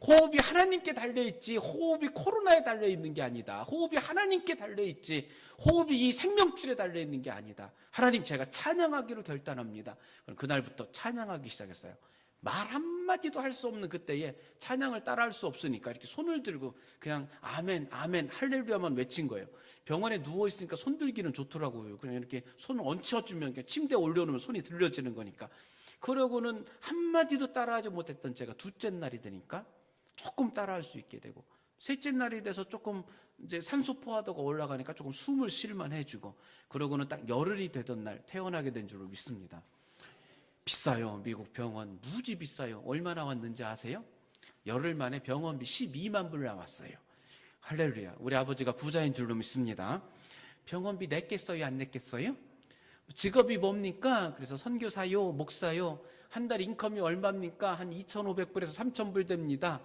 호흡이 하나님께 달려있지 호흡이 코로나에 달려있는 게 아니다. 호흡이 하나님께 달려있지 호흡이 이 생명줄에 달려있는 게 아니다. 하나님 제가 찬양하기로 결단합니다. 그럼 그날부터 찬양하기 시작했어요. 말 한마디도 할 수 없는 그때에 찬양을 따라할 수 없으니까 이렇게 손을 들고 그냥 아멘 아멘 할렐루야만 외친 거예요. 병원에 누워있으니까 손 들기는 좋더라고요. 그냥 이렇게 손을 얹혀주면 그냥 침대에 올려놓으면 손이 들려지는 거니까. 그러고는 한마디도 따라하지 못했던 제가 둘째 날이 되니까 조금 따라할 수 있게 되고 셋째 날이 돼서 조금 이제 산소 포화도가 올라가니까 조금 숨을 쉴만 해주고 그러고는 딱 열흘이 되던 날 퇴원하게 된 줄로 믿습니다. 비싸요. 미국 병원 무지 비싸요. 얼마나 왔는지 아세요? 열흘 만에 병원비 12만 불 나왔어요. 할렐루야. 우리 아버지가 부자인 줄로 믿습니다. 병원비 냈겠어요? 안 냈겠어요? 직업이 뭡니까? 그래서 선교사요? 목사요? 한 달 인컴이 얼마입니까? 한 2,500불에서 3,000불 됩니다.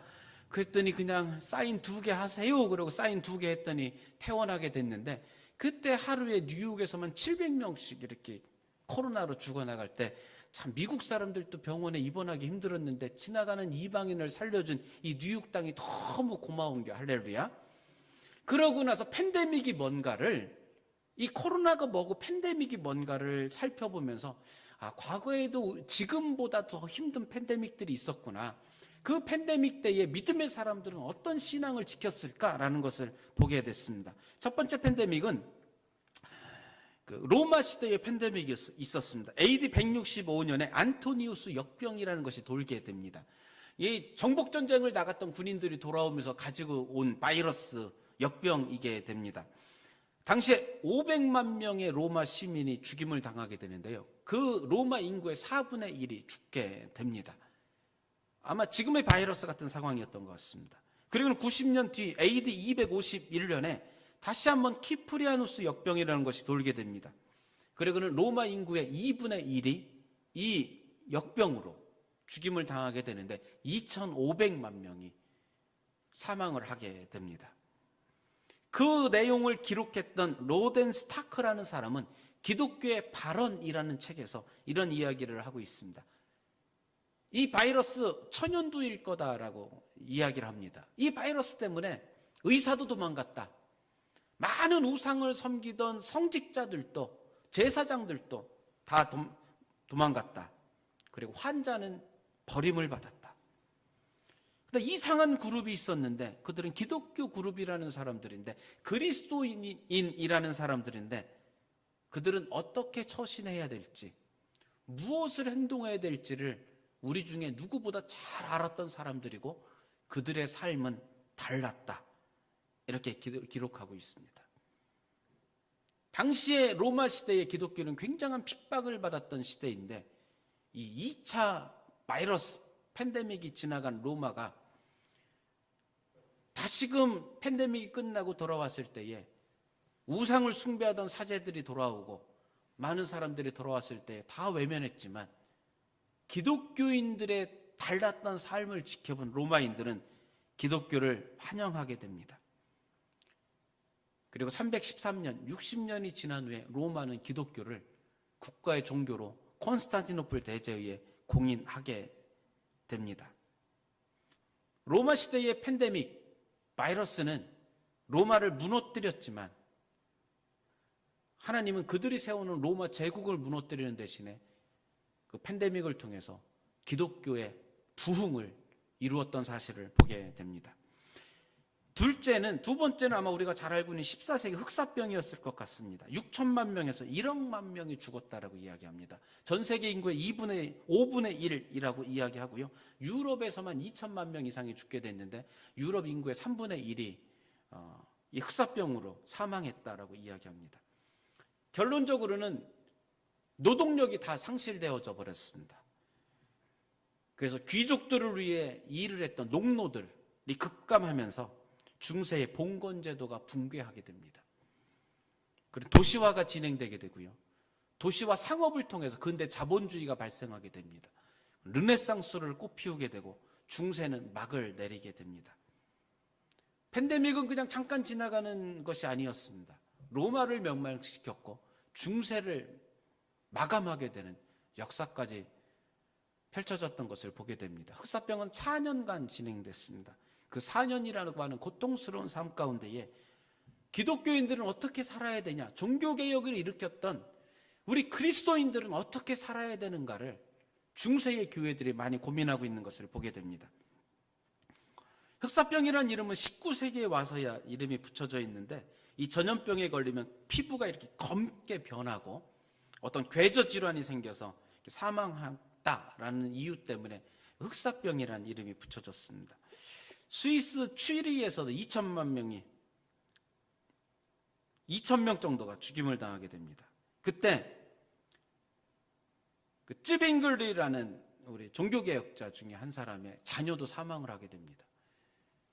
그랬더니 그냥 사인 2개 하세요. 그러고 사인 2개 했더니 퇴원하게 됐는데 그때 하루에 뉴욕에서만 700명씩 이렇게 코로나로 죽어나갈 때 참 미국 사람들도 병원에 입원하기 힘들었는데 지나가는 이방인을 살려준 이 뉴욕 땅이 너무 고마운 게 할렐루야. 그러고 나서 팬데믹이 뭔가를 이 코로나가 뭐고 팬데믹이 뭔가를 살펴보면서 과거에도 지금보다 더 힘든 팬데믹들이 있었구나. 그 팬데믹 때에 믿음의 사람들은 어떤 신앙을 지켰을까라는 것을 보게 됐습니다. 첫 번째 팬데믹은 로마 시대의 팬데믹이 있었습니다. AD 165년에 안토니우스 역병이라는 것이 돌게 됩니다. 이 정복전쟁을 나갔던 군인들이 돌아오면서 가지고 온 바이러스 역병이게 됩니다. 당시에 500만 명의 로마 시민이 죽임을 당하게 되는데요. 그 로마 인구의 4분의 1이 죽게 됩니다. 아마 지금의 바이러스 같은 상황이었던 것 같습니다. 그리고 90년 뒤 AD 251년에 다시 한번 키프리아누스 역병이라는 것이 돌게 됩니다. 그리고는 로마 인구의 2분의 1이 이 역병으로 죽임을 당하게 되는데 2,500만 명이 사망을 하게 됩니다. 그 내용을 기록했던 로덴 스타크라는 사람은 기독교의 발언이라는 책에서 이런 이야기를 하고 있습니다. 이 바이러스 천연두일 거다라고 이야기를 합니다. 이 바이러스 때문에 의사도 도망갔다. 많은 우상을 섬기던 성직자들도 제사장들도 다 도망갔다. 그리고 환자는 버림을 받았다. 근데 이상한 그룹이 있었는데 그들은 기독교 그룹이라는 사람들인데 그리스도인이라는 사람들인데 그들은 어떻게 처신해야 될지 무엇을 행동해야 될지를 우리 중에 누구보다 잘 알았던 사람들이고 그들의 삶은 달랐다. 이렇게 기록하고 있습니다. 당시에 로마 시대의 기독교는 굉장한 핍박을 받았던 시대인데 이 2차 바이러스 팬데믹이 지나간 로마가 다시금 팬데믹이 끝나고 돌아왔을 때에 우상을 숭배하던 사제들이 돌아오고 많은 사람들이 돌아왔을 때 다 외면했지만 기독교인들의 달랐던 삶을 지켜본 로마인들은 기독교를 환영하게 됩니다. 그리고 313년, 60년이 지난 후에 로마는 기독교를 국가의 종교로 콘스탄티노플 대제의에 공인하게 됩니다. 로마 시대의 팬데믹, 바이러스는 로마를 무너뜨렸지만 하나님은 그들이 세우는 로마 제국을 무너뜨리는 대신에 그 팬데믹을 통해서 기독교의 부흥을 이루었던 사실을 보게 됩니다. 두 번째는 아마 우리가 잘 알고 있는 14세기 흑사병이었을 것 같습니다. 6천만 명에서 1억만 명이 죽었다라고 이야기합니다. 전 세계 인구의 5분의 1이라고 이야기하고요. 유럽에서만 2천만 명 이상이 죽게 됐는데 유럽 인구의 3분의 1이 이 흑사병으로 사망했다라고 이야기합니다. 결론적으로는 노동력이 다 상실되어져 버렸습니다. 그래서 귀족들을 위해 일을 했던 농노들이 급감하면서 중세의 봉건제도가 붕괴하게 됩니다. 그리고 도시화가 진행되게 되고요. 도시화 상업을 통해서 근대 자본주의가 발생하게 됩니다. 르네상스를 꽃피우게 되고 중세는 막을 내리게 됩니다. 팬데믹은 그냥 잠깐 지나가는 것이 아니었습니다. 로마를 멸망시켰고 중세를 마감하게 되는 역사까지 펼쳐졌던 것을 보게 됩니다. 흑사병은 4년간 진행됐습니다. 그 4년이라고 하는 고통스러운 삶 가운데에 기독교인들은 어떻게 살아야 되냐, 종교개혁을 일으켰던 우리 그리스도인들은 어떻게 살아야 되는가를 중세의 교회들이 많이 고민하고 있는 것을 보게 됩니다. 흑사병이라는 이름은 19세기에 와서야 이름이 붙여져 있는데 이 전염병에 걸리면 피부가 이렇게 검게 변하고 어떤 궤저 질환이 생겨서 사망한다라는 이유 때문에 흑사병이라는 이름이 붙여졌습니다. 스위스 취리히에서도 2,000명 정도가 죽임을 당하게 됩니다. 그때 그 찌빙글리라는 우리 종교개혁자 중에 한 사람의 자녀도 사망을 하게 됩니다.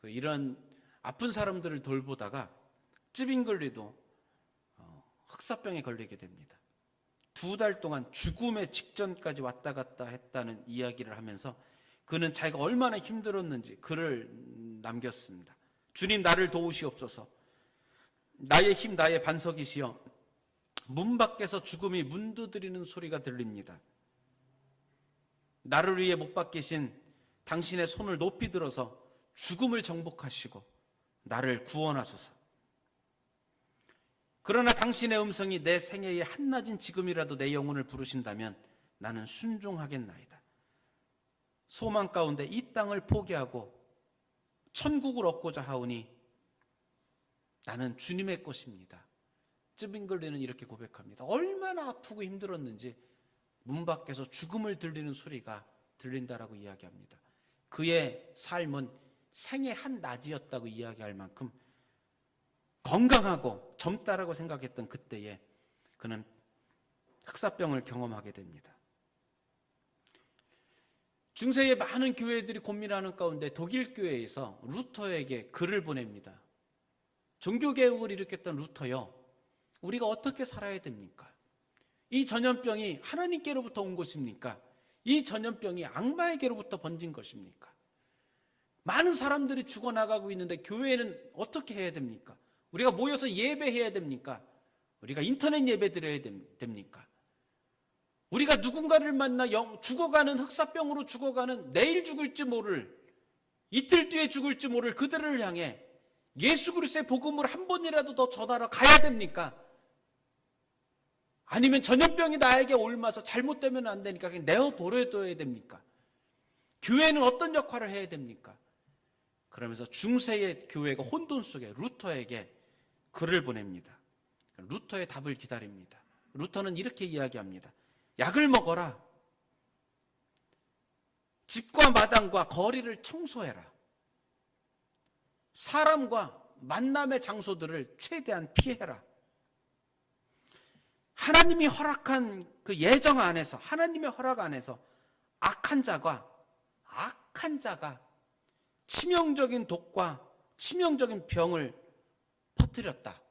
이런 아픈 사람들을 돌보다가 찌빙글리도 흑사병에 걸리게 됩니다. 2달 동안 죽음의 직전까지 왔다 갔다 했다는 이야기를 하면서 그는 자기가 얼마나 힘들었는지 글을 남겼습니다. 주님, 나를 도우시옵소서. 나의 힘, 나의 반석이시여. 문 밖에서 죽음이 문두드리는 소리가 들립니다. 나를 위해 못 박히신 당신의 손을 높이 들어서 죽음을 정복하시고 나를 구원하소서. 그러나 당신의 음성이 내 생애의 한낮인 지금이라도 내 영혼을 부르신다면 나는 순종하겠나이다. 소망 가운데 이 땅을 포기하고 천국을 얻고자 하오니 나는 주님의 것입니다. 찌빙글리는 이렇게 고백합니다. 얼마나 아프고 힘들었는지 문 밖에서 죽음을 들리는 소리가 들린다라고 이야기합니다. 그의 삶은 생애 한낮이었다고 이야기할 만큼 건강하고 젊다라고 생각했던 그때에 그는 흑사병을 경험하게 됩니다. 중세의 많은 교회들이 고민하는 가운데 독일 교회에서 루터에게 글을 보냅니다. 종교개혁을 일으켰던 루터요, 우리가 어떻게 살아야 됩니까? 이 전염병이 하나님께로부터 온 것입니까? 이 전염병이 악마에게로부터 번진 것입니까? 많은 사람들이 죽어나가고 있는데 교회는 어떻게 해야 됩니까? 우리가 모여서 예배해야 됩니까? 우리가 인터넷 예배 드려야 됩니까? 우리가 누군가를 만나 죽어가는 흑사병으로 죽어가는 내일 죽을지 모를, 이틀 뒤에 죽을지 모를 그들을 향해 예수 그리스도의 복음을 한 번이라도 더 전하러 가야 됩니까? 아니면 전염병이 나에게 옮아서 잘못되면 안 되니까 그냥 내어버려둬야 됩니까? 교회는 어떤 역할을 해야 됩니까? 그러면서 중세의 교회가 혼돈 속에 루터에게 글을 보냅니다. 루터의 답을 기다립니다. 루터는 이렇게 이야기합니다. 약을 먹어라. 집과 마당과 거리를 청소해라. 사람과 만남의 장소들을 최대한 피해라. 하나님이 허락한 그 예정 안에서, 하나님의 허락 안에서 악한 자가 치명적인 독과 치명적인 병을 퍼뜨렸다.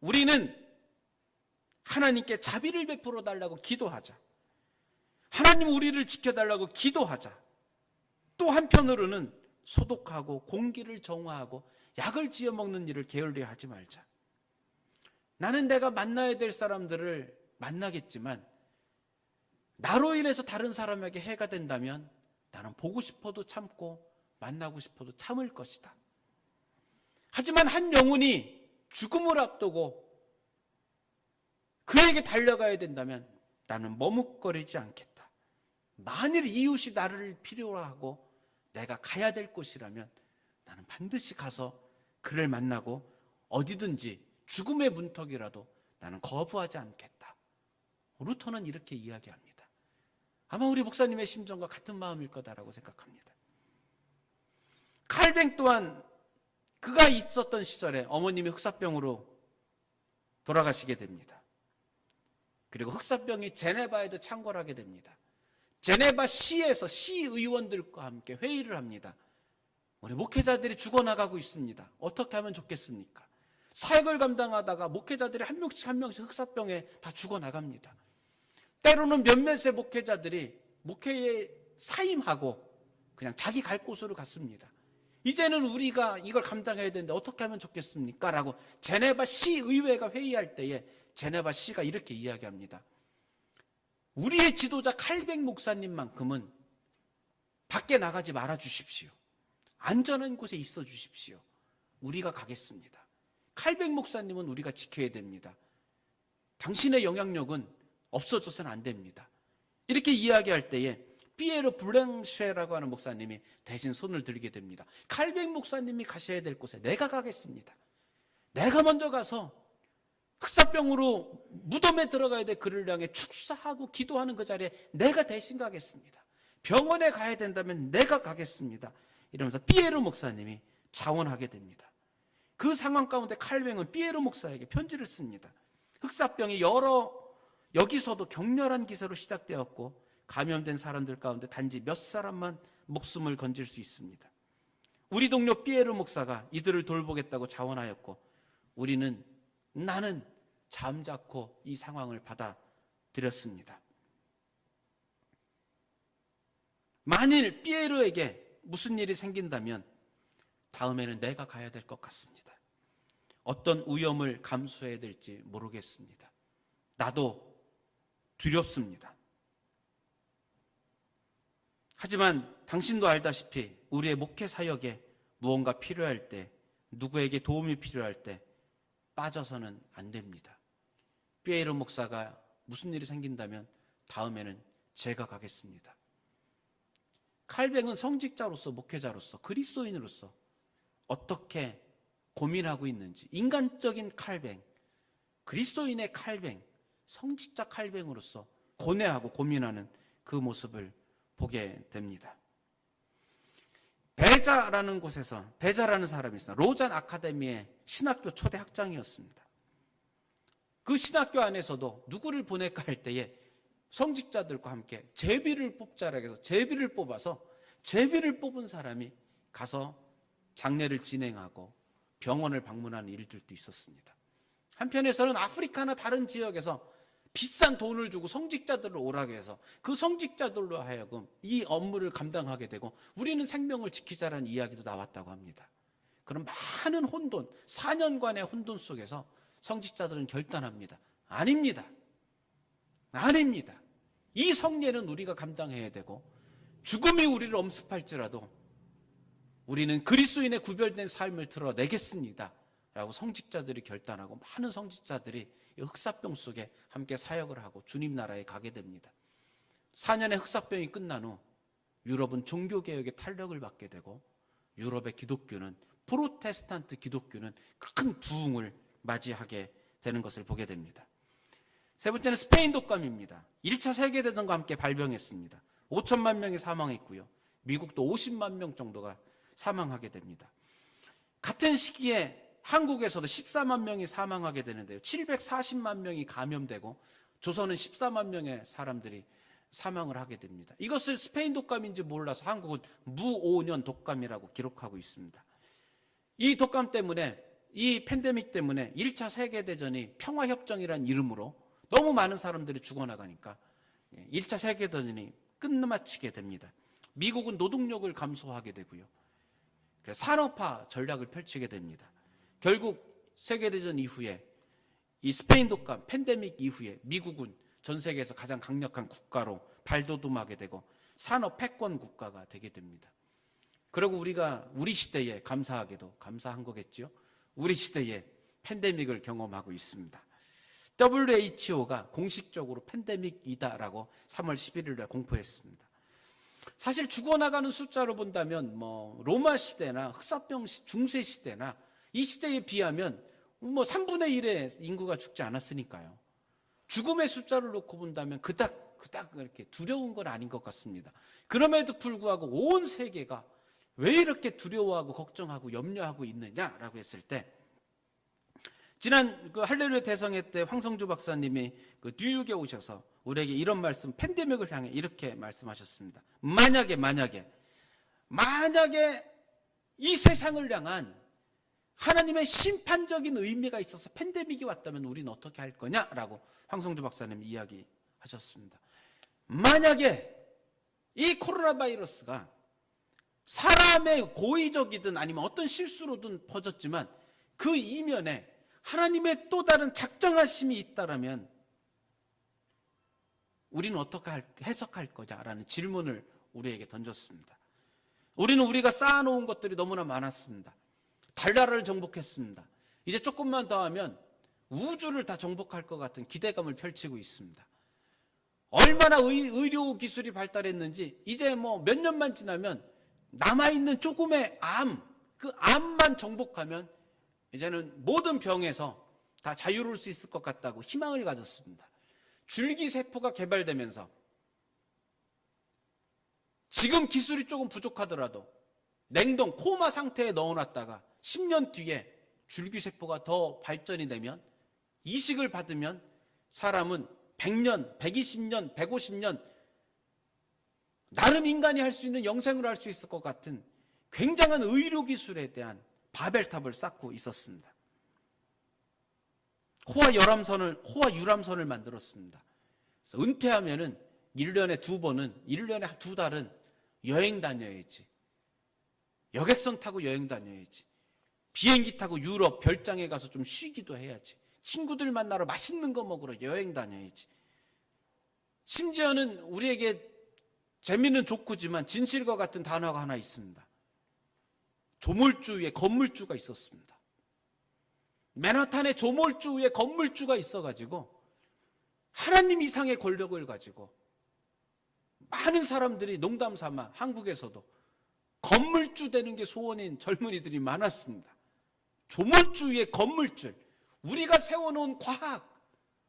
우리는 하나님께 자비를 베풀어 달라고 기도하자. 하나님 우리를 지켜달라고 기도하자. 또 한편으로는 소독하고 공기를 정화하고 약을 지어 먹는 일을 게을리 하지 말자. 나는 내가 만나야 될 사람들을 만나겠지만 나로 인해서 다른 사람에게 해가 된다면 나는 보고 싶어도 참고 만나고 싶어도 참을 것이다. 하지만 한 영혼이 죽음을 앞두고 그에게 달려가야 된다면 나는 머뭇거리지 않겠다. 만일 이웃이 나를 필요로 하고 내가 가야 될 곳이라면 나는 반드시 가서 그를 만나고 어디든지 죽음의 문턱이라도 나는 거부하지 않겠다. 루터는 이렇게 이야기합니다. 아마 우리 목사님의 심정과 같은 마음일 거다라고 생각합니다. 칼뱅 또한 그가 있었던 시절에 어머님이 흑사병으로 돌아가시게 됩니다. 그리고 흑사병이 제네바에도 창궐하게 됩니다. 제네바 시에서 시의원들과 함께 회의를 합니다. 우리 목회자들이 죽어나가고 있습니다. 어떻게 하면 좋겠습니까? 사역을 감당하다가 목회자들이 한 명씩 흑사병에 다 죽어나갑니다. 때로는 몇몇의 목회자들이 목회에 사임하고 그냥 자기 갈 곳으로 갔습니다. 이제는 우리가 이걸 감당해야 되는데 어떻게 하면 좋겠습니까? 라고 제네바 시의회가 회의할 때에 제네바 시가 이렇게 이야기합니다. 우리의 지도자 칼뱅 목사님만큼은 밖에 나가지 말아 주십시오. 안전한 곳에 있어 주십시오. 우리가 가겠습니다. 칼뱅 목사님은 우리가 지켜야 됩니다. 당신의 영향력은 없어져서는 안 됩니다. 이렇게 이야기할 때에 피에르 블랑쉐라고 하는 목사님이 대신 손을 들게 됩니다. 칼뱅 목사님이 가셔야 될 곳에 내가 가겠습니다. 내가 먼저 가서 흑사병으로 무덤에 들어가야 될 그를 향해 축사하고 기도하는 그 자리에 내가 대신 가겠습니다. 병원에 가야 된다면 내가 가겠습니다. 이러면서 피에르 목사님이 자원하게 됩니다. 그 상황 가운데 칼뱅은 피에르 목사에게 편지를 씁니다. 흑사병이 여기서도 격렬한 기세로 시작되었고 감염된 사람들 가운데 단지 몇 사람만 목숨을 건질 수 있습니다. 우리 동료 피에르 목사가 이들을 돌보겠다고 자원하였고 나는 잠자코 이 상황을 받아들였습니다. 만일 피에르에게 무슨 일이 생긴다면 다음에는 내가 가야 될 것 같습니다. 어떤 위험을 감수해야 될지 모르겠습니다. 나도 두렵습니다. 하지만 당신도 알다시피 우리의 목회 사역에 무언가 필요할 때, 누구에게 도움이 필요할 때 빠져서는 안 됩니다. 피에르 목사가 무슨 일이 생긴다면 다음에는 제가 가겠습니다. 칼뱅은 성직자로서, 목회자로서, 그리스도인으로서 어떻게 고민하고 있는지, 인간적인 칼뱅, 그리스도인의 칼뱅, 성직자 칼뱅으로서 고뇌하고 고민하는 그 모습을 보게 됩니다. 베자라는 곳에서, 베자라는 사람이 있어요. 로잔 아카데미의 신학교 초대 학장이었습니다. 그 신학교 안에서도 누구를 보낼까 할 때에 성직자들과 함께 제비를 뽑자라고 해서 제비를 뽑아서 제비를 뽑은 사람이 가서 장례를 진행하고 병원을 방문하는 일들도 있었습니다. 한편에서는 아프리카나 다른 지역에서 비싼 돈을 주고 성직자들을 오라고 해서 그 성직자들로 하여금 이 업무를 감당하게 되고 우리는 생명을 지키자라는 이야기도 나왔다고 합니다. 그런 많은 혼돈, 4년간의 혼돈 속에서 성직자들은 결단합니다. 아닙니다. 이 성례는 우리가 감당해야 되고 죽음이 우리를 엄습할지라도 우리는 그리스도인의 구별된 삶을 드러내겠습니다 라고 성직자들이 결단하고 많은 성직자들이 이 흑사병 속에 함께 사역을 하고 주님 나라에 가게 됩니다. 4년의 흑사병이 끝난 후 유럽은 종교개혁의 탄력을 받게 되고 유럽의 기독교는, 프로테스탄트 기독교는 큰 부흥을 맞이하게 되는 것을 보게 됩니다. 세 번째는 스페인 독감입니다. 1차 세계대전과 함께 발병했습니다. 5천만 명이 사망했고요. 미국도 50만 명 정도가 사망하게 됩니다. 같은 시기에 한국에서도 14만 명이 사망하게 되는데요. 740만 명이 감염되고 조선은 14만 명의 사람들이 사망을 하게 됩니다. 이것을 스페인 독감인지 몰라서 한국은 무오년 독감이라고 기록하고 있습니다. 이 독감 때문에, 이 팬데믹 때문에 1차 세계대전이 평화협정이라는 이름으로 너무 많은 사람들이 죽어나가니까 1차 세계대전이 끝마치게 됩니다. 미국은 노동력을 감소하게 되고요. 산업화 전략을 펼치게 됩니다. 결국 세계대전 이후에 이 스페인 독감 팬데믹 이후에 미국은 전 세계에서 가장 강력한 국가로 발돋움하게 되고 산업 패권 국가가 되게 됩니다. 그리고 우리가 우리 시대에 감사하게도, 감사한 거겠죠, 우리 시대에 팬데믹을 경험하고 있습니다. WHO가 공식적으로 팬데믹이다라고 3월 11일에 공포했습니다. 사실 죽어나가는 숫자로 본다면 로마 시대나 흑사병 중세 시대나 이 시대에 비하면 3분의 1의 인구가 죽지 않았으니까요. 죽음의 숫자를 놓고 본다면 그닥 이렇게 두려운 건 아닌 것 같습니다. 그럼에도 불구하고 온 세계가 왜 이렇게 두려워하고 걱정하고 염려하고 있느냐라고 했을 때, 지난 할렐루야 대성회 때 황성주 박사님이 뉴욕에 오셔서 우리에게 이런 말씀, 팬데믹을 향해 이렇게 말씀하셨습니다. 만약에 이 세상을 향한 하나님의 심판적인 의미가 있어서 팬데믹이 왔다면 우리는 어떻게 할 거냐라고 황성주 박사님이 이야기하셨습니다. 만약에 이 코로나 바이러스가 사람의 고의적이든 아니면 어떤 실수로든 퍼졌지만 그 이면에 하나님의 또 다른 작정하심이 있다라면 우리는 어떻게 해석할 거냐라는 질문을 우리에게 던졌습니다. 우리는 우리가 쌓아놓은 것들이 너무나 많았습니다. 달나라를 정복했습니다. 이제 조금만 더 하면 우주를 다 정복할 것 같은 기대감을 펼치고 있습니다. 얼마나 의료 기술이 발달했는지 이제 몇 년만 지나면 남아있는 조금의 그 암만 정복하면 이제는 모든 병에서 다 자유로울 수 있을 것 같다고 희망을 가졌습니다. 줄기세포가 개발되면서 지금 기술이 조금 부족하더라도 냉동, 코마 상태에 넣어놨다가 10년 뒤에 줄기세포가 더 발전이 되면, 이식을 받으면 사람은 100년, 120년, 150년 나름 인간이 할 수 있는 영생을 할 수 있을 것 같은 굉장한 의료기술에 대한 바벨탑을 쌓고 있었습니다. 호화 유람선을 만들었습니다. 그래서 은퇴하면은 1년에 2번은, 1년에 2달은 여행 다녀야지. 여객선 타고 여행 다녀야지. 비행기 타고 유럽 별장에 가서 좀 쉬기도 해야지. 친구들 만나러 맛있는 거 먹으러 여행 다녀야지. 심지어는 우리에게 재미는 좋고지만 진실과 같은 단어가 하나 있습니다. 조몰주 위에 건물주가 있었습니다. 맨하탄에 조몰주 위에 건물주가 있어가지고 하나님 이상의 권력을 가지고 많은 사람들이 농담 삼아 한국에서도 건물주 되는 게 소원인 젊은이들이 많았습니다. 조몰주 위에 건물주. 우리가 세워놓은 과학,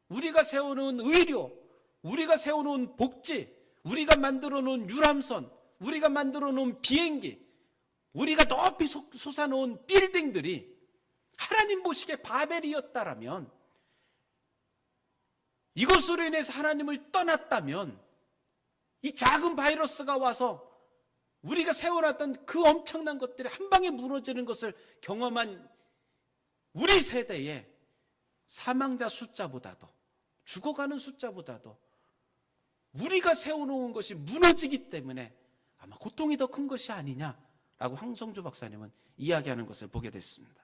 우리가 세워놓은 의료, 우리가 세워놓은 복지, 우리가 만들어놓은 유람선, 우리가 만들어놓은 비행기, 우리가 높이 솟아놓은 빌딩들이 하나님 보시기에 바벨이었다라면, 이것으로 인해서 하나님을 떠났다면, 이 작은 바이러스가 와서 우리가 세워놨던 그 엄청난 것들이 한 방에 무너지는 것을 경험한 우리 세대의 사망자 숫자보다도, 죽어가는 숫자보다도 우리가 세워놓은 것이 무너지기 때문에 아마 고통이 더 큰 것이 아니냐라고 황성주 박사님은 이야기하는 것을 보게 됐습니다.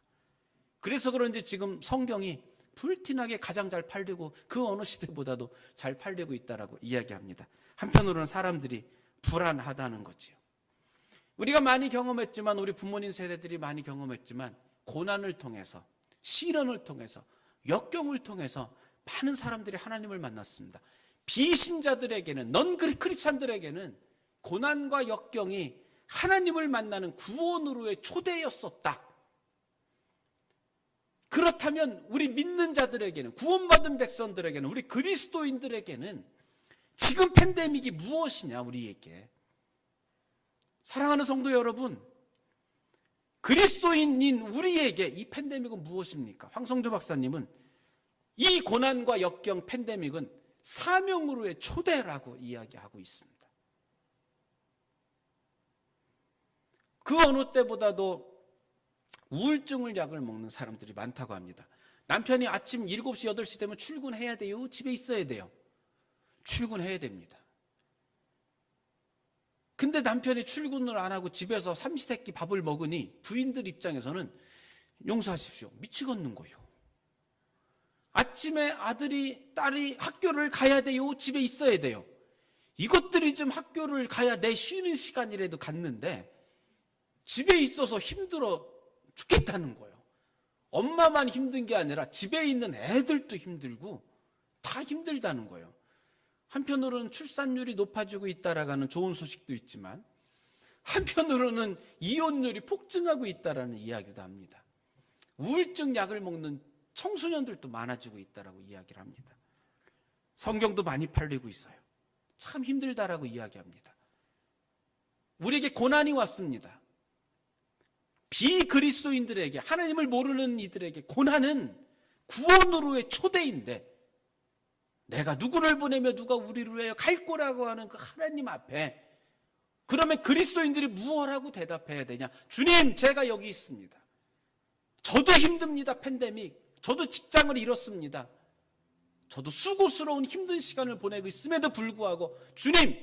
그래서 그런지 지금 성경이 불티나게 가장 잘 팔리고 그 어느 시대보다도 잘 팔리고 있다라고 이야기합니다. 한편으로는 사람들이 불안하다는 거지요. 우리가 많이 경험했지만, 우리 부모님 세대들이 많이 경험했지만, 고난을 통해서 시련을 통해서, 역경을 통해서 많은 사람들이 하나님을 만났습니다. 비신자들에게는, 넌 크리스찬들에게는 고난과 역경이 하나님을 만나는 구원으로의 초대였었다. 그렇다면 우리 믿는 자들에게는, 구원받은 백성들에게는, 우리 그리스도인들에게는 지금 팬데믹이 무엇이냐, 우리에게. 사랑하는 성도 여러분, 그리스도인인 우리에게 이 팬데믹은 무엇입니까? 황성조 박사님은 이 고난과 역경 팬데믹은 사명으로의 초대라고 이야기하고 있습니다. 그 어느 때보다도 우울증을 약을 먹는 사람들이 많다고 합니다. 남편이 아침 7시, 8시 되면 출근해야 돼요? 집에 있어야 돼요? 출근해야 됩니다. 근데 남편이 출근을 안 하고 집에서 삼시세끼 밥을 먹으니 부인들 입장에서는 용서하십시오, 미치겠는 거예요. 아침에 아들이, 딸이 학교를 가야 돼요? 집에 있어야 돼요? 이것들이 좀 학교를 가야 내 쉬는 시간이라도 갖는데 집에 있어서 힘들어 죽겠다는 거예요. 엄마만 힘든 게 아니라 집에 있는 애들도 힘들고 다 힘들다는 거예요. 한편으로는 출산율이 높아지고 있다라고 하는 좋은 소식도 있지만 한편으로는 이혼율이 폭증하고 있다라는 이야기도 합니다. 우울증 약을 먹는 청소년들도 많아지고 있다라고 이야기를 합니다. 성경도 많이 팔리고 있어요. 참 힘들다라고 이야기합니다. 우리에게 고난이 왔습니다. 비그리스도인들에게, 하나님을 모르는 이들에게 고난은 구원으로의 초대인데, 내가 누구를 보내며 누가 우리를 위하여 갈 거라고 하는 그 하나님 앞에, 그러면 그리스도인들이 무엇하고 대답해야 되냐? 주님, 제가 여기 있습니다. 저도 힘듭니다. 팬데믹. 저도 직장을 잃었습니다. 저도 수고스러운 힘든 시간을 보내고 있음에도 불구하고 주님,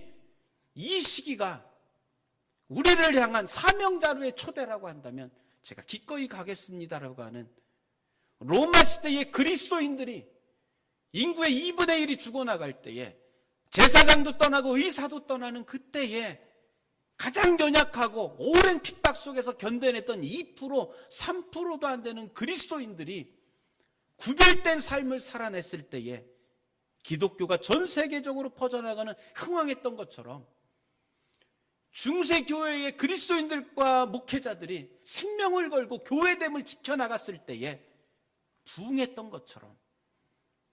이 시기가 우리를 향한 사명자로의 초대라고 한다면 제가 기꺼이 가겠습니다라고 하는, 로마 시대의 그리스도인들이 인구의 2분의 1이 죽어나갈 때에, 제사장도 떠나고 의사도 떠나는 그때에 가장 연약하고 오랜 핍박 속에서 견뎌냈던 2%, 3%도 안 되는 그리스도인들이 구별된 삶을 살아냈을 때에 기독교가 전 세계적으로 퍼져나가는 흥왕했던 것처럼, 중세교회의 그리스도인들과 목회자들이 생명을 걸고 교회됨을 지켜나갔을 때에 부흥했던 것처럼,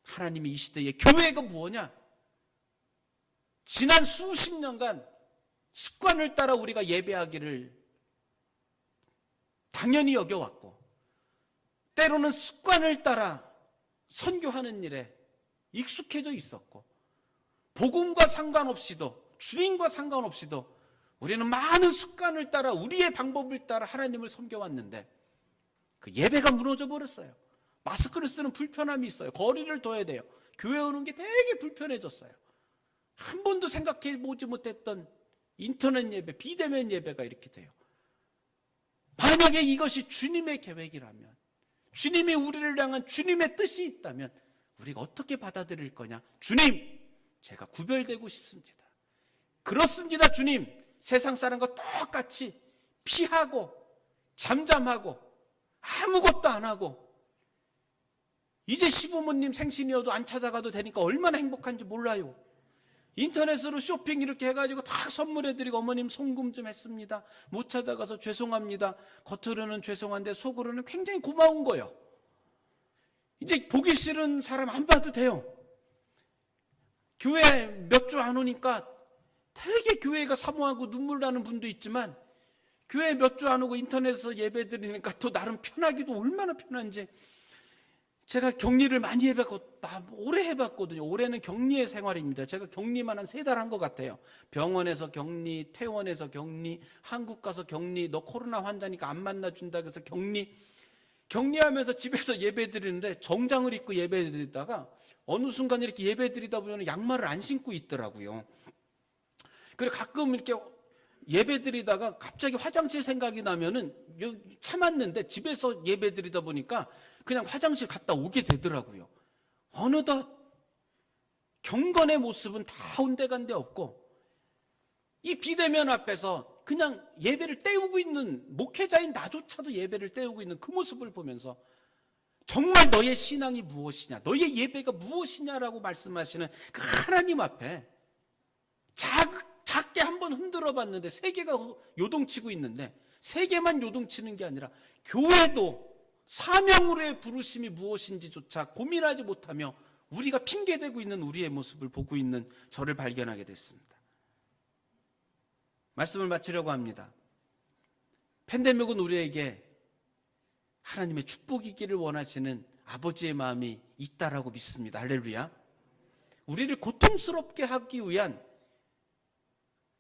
하나님이 이 시대에 교회가 무엇냐? 지난 수십 년간 습관을 따라 우리가 예배하기를 당연히 여겨왔고, 때로는 습관을 따라 선교하는 일에 익숙해져 있었고, 복음과 상관없이도, 주님과 상관없이도 우리는 많은 습관을 따라, 우리의 방법을 따라 하나님을 섬겨왔는데 그 예배가 무너져 버렸어요. 마스크를 쓰는 불편함이 있어요. 거리를 둬야 돼요. 교회 오는 게 되게 불편해졌어요. 한 번도 생각해 보지 못했던 인터넷 예배, 비대면 예배가 이렇게 돼요. 만약에 이것이 주님의 계획이라면, 주님이 우리를 향한 주님의 뜻이 있다면 우리가 어떻게 받아들일 거냐? 주님, 제가 구별되고 싶습니다. 그렇습니다, 주님. 세상 사람과 똑같이 피하고 잠잠하고 아무것도 안 하고, 이제 시부모님 생신이어도 안 찾아가도 되니까 얼마나 행복한지 몰라요. 인터넷으로 쇼핑 이렇게 해가지고 다 선물해드리고, 어머님 송금 좀 했습니다, 못 찾아가서 죄송합니다. 겉으로는 죄송한데 속으로는 굉장히 고마운 거예요. 이제 보기 싫은 사람 안 봐도 돼요. 교회 몇 주 안 오니까 되게 교회가 사모하고 눈물 나는 분도 있지만, 교회 몇 주 안 오고 인터넷에서 예배 드리니까 또 나름 편하기도 얼마나 편한지. 제가 격리를 많이 해봤고, 오래 해봤거든요. 올해는 격리의 생활입니다. 제가 격리만 한 3달 한 것 같아요. 병원에서 격리, 퇴원에서 격리, 한국 가서 격리, 너 코로나 환자니까 안 만나준다 그래서 격리하면서 집에서 예배 드리는데 정장을 입고 예배 드리다가 어느 순간 이렇게 예배 드리다 보면 양말을 안 신고 있더라고요. 그리고 가끔 이렇게 예배 드리다가 갑자기 화장실 생각이 나면은 참았는데, 집에서 예배 드리다 보니까 그냥 화장실 갔다 오게 되더라고요. 어느덧 경건의 모습은 다 온데간데 없고, 이 비대면 앞에서 그냥 예배를 때우고 있는 목회자인 나조차도 예배를 때우고 있는 그 모습을 보면서 정말 너의 신앙이 무엇이냐, 너의 예배가 무엇이냐라고 말씀하시는 그 하나님 앞에 작게 한번 흔들어 봤는데 세계가 요동치고 있는데, 세계만 요동치는 게 아니라 교회도 사명으로의 부르심이 무엇인지조차 고민하지 못하며 우리가 핑계대고 있는 우리의 모습을 보고 있는 저를 발견하게 됐습니다. 말씀을 마치려고 합니다. 팬데믹은 우리에게 하나님의 축복이기를 원하시는 아버지의 마음이 있다라고 믿습니다. 할렐루야. 우리를 고통스럽게 하기 위한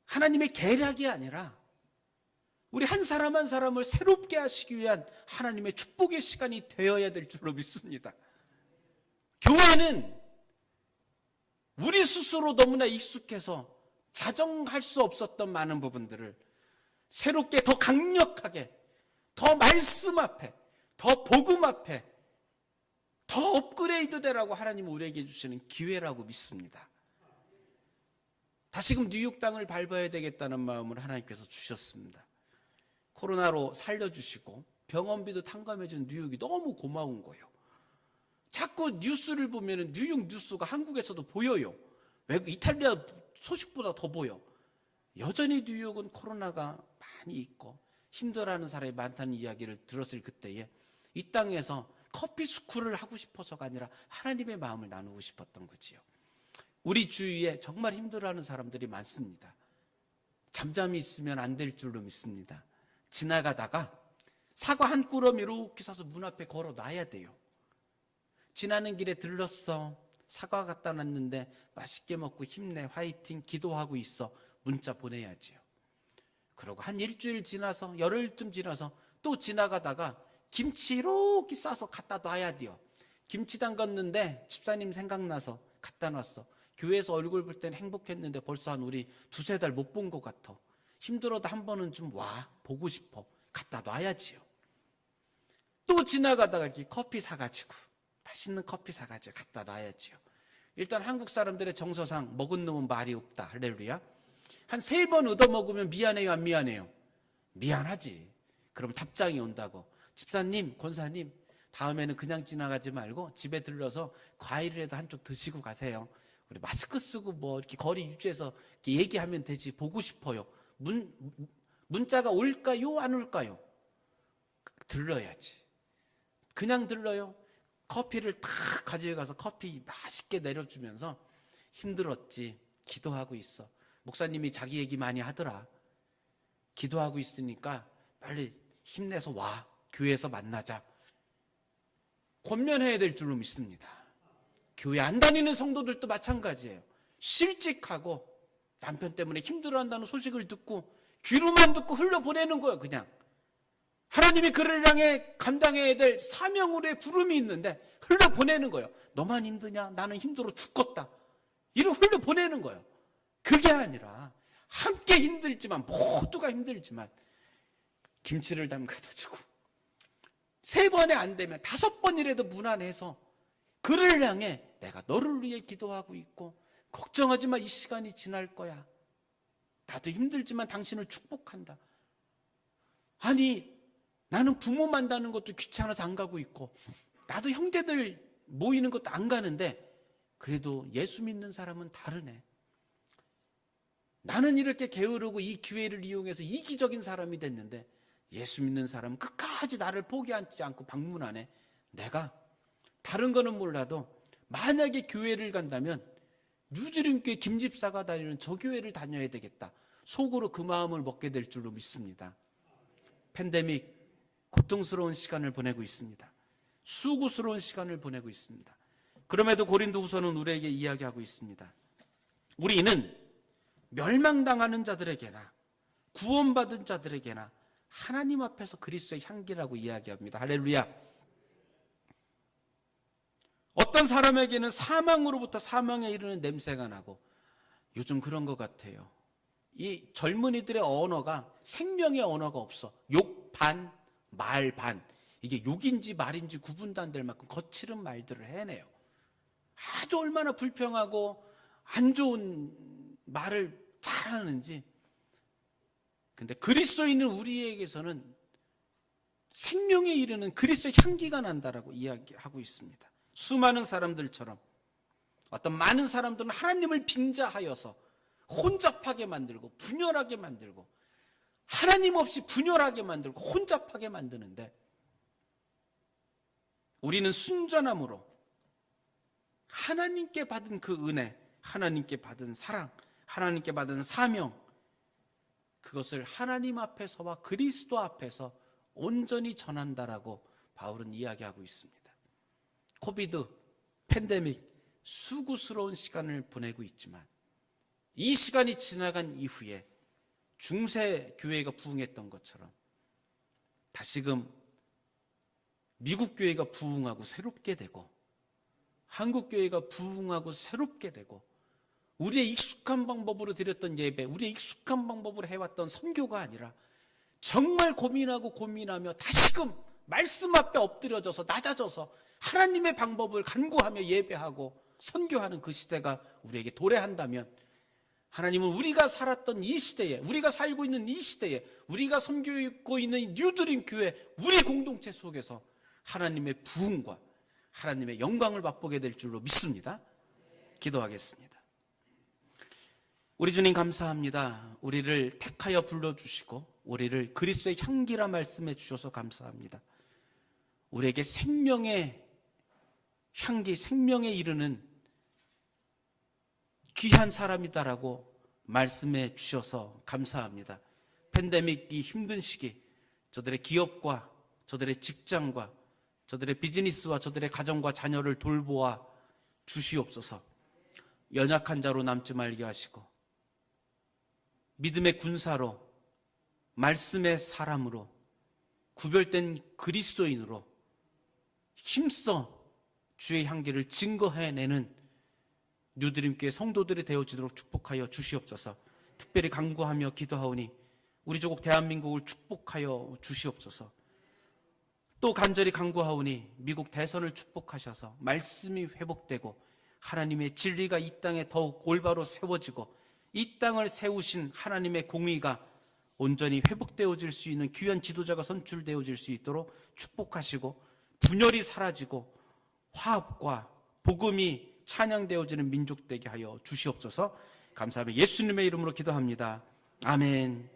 하나님의 계략이 아니라 우리 한 사람 한 사람을 새롭게 하시기 위한 하나님의 축복의 시간이 되어야 될 줄로 믿습니다. 교회는 우리 스스로 너무나 익숙해서 자정할 수 없었던 많은 부분들을 새롭게 더 강력하게, 더 말씀 앞에, 더 복음 앞에, 더 업그레이드 되라고 하나님은 우리에게 주시는 기회라고 믿습니다. 다시금 뉴욕 땅을 밟아야 되겠다는 마음을 하나님께서 주셨습니다. 코로나로 살려주시고 병원비도 탕감해준 뉴욕이 너무 고마운 거예요. 자꾸 뉴스를 보면 뉴욕 뉴스가 한국에서도 보여요. 이탈리아 소식보다 더 보여. 여전히 뉴욕은 코로나가 많이 있고 힘들어하는 사람이 많다는 이야기를 들었을 그때에 이 땅에서 커피 스쿨을 하고 싶어서가 아니라 하나님의 마음을 나누고 싶었던 거지요. 우리 주위에 정말 힘들어하는 사람들이 많습니다. 잠잠히 있으면 안 될 줄로 믿습니다. 지나가다가 사과 한 꾸러미 이렇게 사서 문 앞에 걸어 놔야 돼요. 지나는 길에 들렀어. 사과 갖다 놨는데 맛있게 먹고 힘내, 화이팅, 기도하고 있어. 문자 보내야지요. 그러고 한 일주일 지나서, 열흘쯤 지나서 또 지나가다가 김치 이렇게 싸서 갖다 놔야 돼요. 김치 담갔는데 집사님 생각나서 갖다 놨어. 교회에서 얼굴 볼 땐 행복했는데 벌써 한 우리 두세 달 못 본 것 같아. 힘들어도 한 번은 좀 와, 보고 싶어. 갖다 놔야지요. 또 지나가다가 이렇게 커피 사가지고, 맛있는 커피 사가지고 갖다 놔야지요. 일단 한국 사람들의 정서상 먹은 놈은 말이 없다. 할렐루야. 한 3번 얻어먹으면 미안해요, 안 미안해요? 미안하지. 그럼 답장이 온다고. 집사님, 권사님, 다음에는 그냥 지나가지 말고 집에 들러서 과일이라도 한쪽 드시고 가세요. 우리 마스크 쓰고 뭐 이렇게 거리 유지해서 이렇게 얘기하면 되지. 보고 싶어요. 문자가 올까요, 안 올까요? 들러야지. 그냥 들러요. 커피를 탁 가져가서 커피 맛있게 내려주면서 힘들었지. 기도하고 있어. 목사님이 자기 얘기 많이 하더라. 기도하고 있으니까 빨리 힘내서 와. 교회에서 만나자. 권면해야 될 줄로 믿습니다. 교회 안 다니는 성도들도 마찬가지예요. 실직하고 남편 때문에 힘들어한다는 소식을 듣고 귀로만 듣고 흘려보내는 거예요. 그냥 하나님이 그를 향해 감당해야 될 사명으로의 부름이 있는데 흘려보내는 거예요. 너만 힘드냐? 나는 힘들어 죽겠다. 이런 흘려보내는 거예요. 그게 아니라 함께 힘들지만, 모두가 힘들지만 김치를 담가다 주고 3번에 안 되면 5번이라도 무난해서 그를 향해 내가 너를 위해 기도하고 있고 걱정하지 마, 이 시간이 지날 거야. 나도 힘들지만 당신을 축복한다. 아니, 나는 부모 만나는 것도 귀찮아서 안 가고 있고 나도 형제들 모이는 것도 안 가는데 그래도 예수 믿는 사람은 다르네. 나는 이렇게 게으르고 이 기회를 이용해서 이기적인 사람이 됐는데 예수 믿는 사람은 끝까지 나를 포기하지 않고 방문하네. 내가 다른 거는 몰라도 만약에 교회를 간다면 뉴지름교회 김집사가 다니는 저 교회를 다녀야 되겠다. 속으로 그 마음을 먹게 될 줄로 믿습니다. 팬데믹 고통스러운 시간을 보내고 있습니다. 수고스러운 시간을 보내고 있습니다. 그럼에도 고린도후서는 우리에게 이야기하고 있습니다. 우리는 멸망당하는 자들에게나 구원받은 자들에게나 하나님 앞에서 그리스도의 향기라고 이야기합니다. 할렐루야. 어떤 사람에게는 사망으로부터 사망에 이르는 냄새가 나고, 요즘 그런 것 같아요. 이 젊은이들의 언어가 생명의 언어가 없어. 욕 반, 말 반. 이게 욕인지 말인지 구분도 안 될 만큼 거칠은 말들을 해내요. 아주 얼마나 불평하고 안 좋은 말을 잘하는지. 근데 그리스도인은 우리에게서는 생명 생명에 이르는 그리스도의 향기가 난다라고 이야기하고 있습니다. 수많은 사람들처럼 어떤 많은 사람들은 하나님을 빙자하여서 혼잡하게 만들고 분열하게 만들고 하나님 없이 분열하게 만들고 혼잡하게 만드는데, 우리는 순전함으로 하나님께 받은 그 은혜, 하나님께 받은 사랑, 하나님께 받은 사명, 그것을 하나님 앞에서와 그리스도 앞에서 온전히 전한다라고 바울은 이야기하고 있습니다. 코비드, 팬데믹, 수고스러운 시간을 보내고 있지만 이 시간이 지나간 이후에 중세 교회가 부흥했던 것처럼 다시금 미국 교회가 부흥하고 새롭게 되고 한국 교회가 부흥하고 새롭게 되고 우리의 익숙한 방법으로 드렸던 예배, 우리의 익숙한 방법으로 해왔던 선교가 아니라 정말 고민하고 고민하며 다시금 말씀 앞에 엎드려져서 낮아져서 하나님의 방법을 간구하며 예배하고 선교하는 그 시대가 우리에게 도래한다면, 하나님은 우리가 살았던 이 시대에, 우리가 살고 있는 이 시대에, 우리가 섬기고 있는 뉴드림 교회 우리 공동체 속에서 하나님의 부흥과 하나님의 영광을 맛보게 될 줄로 믿습니다. 기도하겠습니다. 우리 주님 감사합니다. 우리를 택하여 불러주시고 우리를 그리스도의 향기라 말씀해 주셔서 감사합니다. 우리에게 생명의 향기, 생명에 이르는 귀한 사람이다라고 말씀해 주셔서 감사합니다. 팬데믹 이 힘든 시기, 저들의 기업과 저들의 직장과 저들의 비즈니스와 저들의 가정과 자녀를 돌보아 주시옵소서. 연약한 자로 남지 말게 하시고 믿음의 군사로, 말씀의 사람으로, 구별된 그리스도인으로 힘써 주의 향기를 증거해내는 뉴드림교회 성도들이 되어지도록 축복하여 주시옵소서. 특별히 간구하며 기도하오니 우리 조국 대한민국을 축복하여 주시옵소서. 또 간절히 간구하오니 미국 대선을 축복하셔서 말씀이 회복되고 하나님의 진리가 이 땅에 더욱 올바로 세워지고 이 땅을 세우신 하나님의 공의가 온전히 회복되어질 수 있는 귀한 지도자가 선출되어질 수 있도록 축복하시고, 분열이 사라지고 화합과 복음이 찬양되어지는 민족 되게 하여 주시옵소서. 감사하며 예수님의 이름으로 기도합니다. 아멘.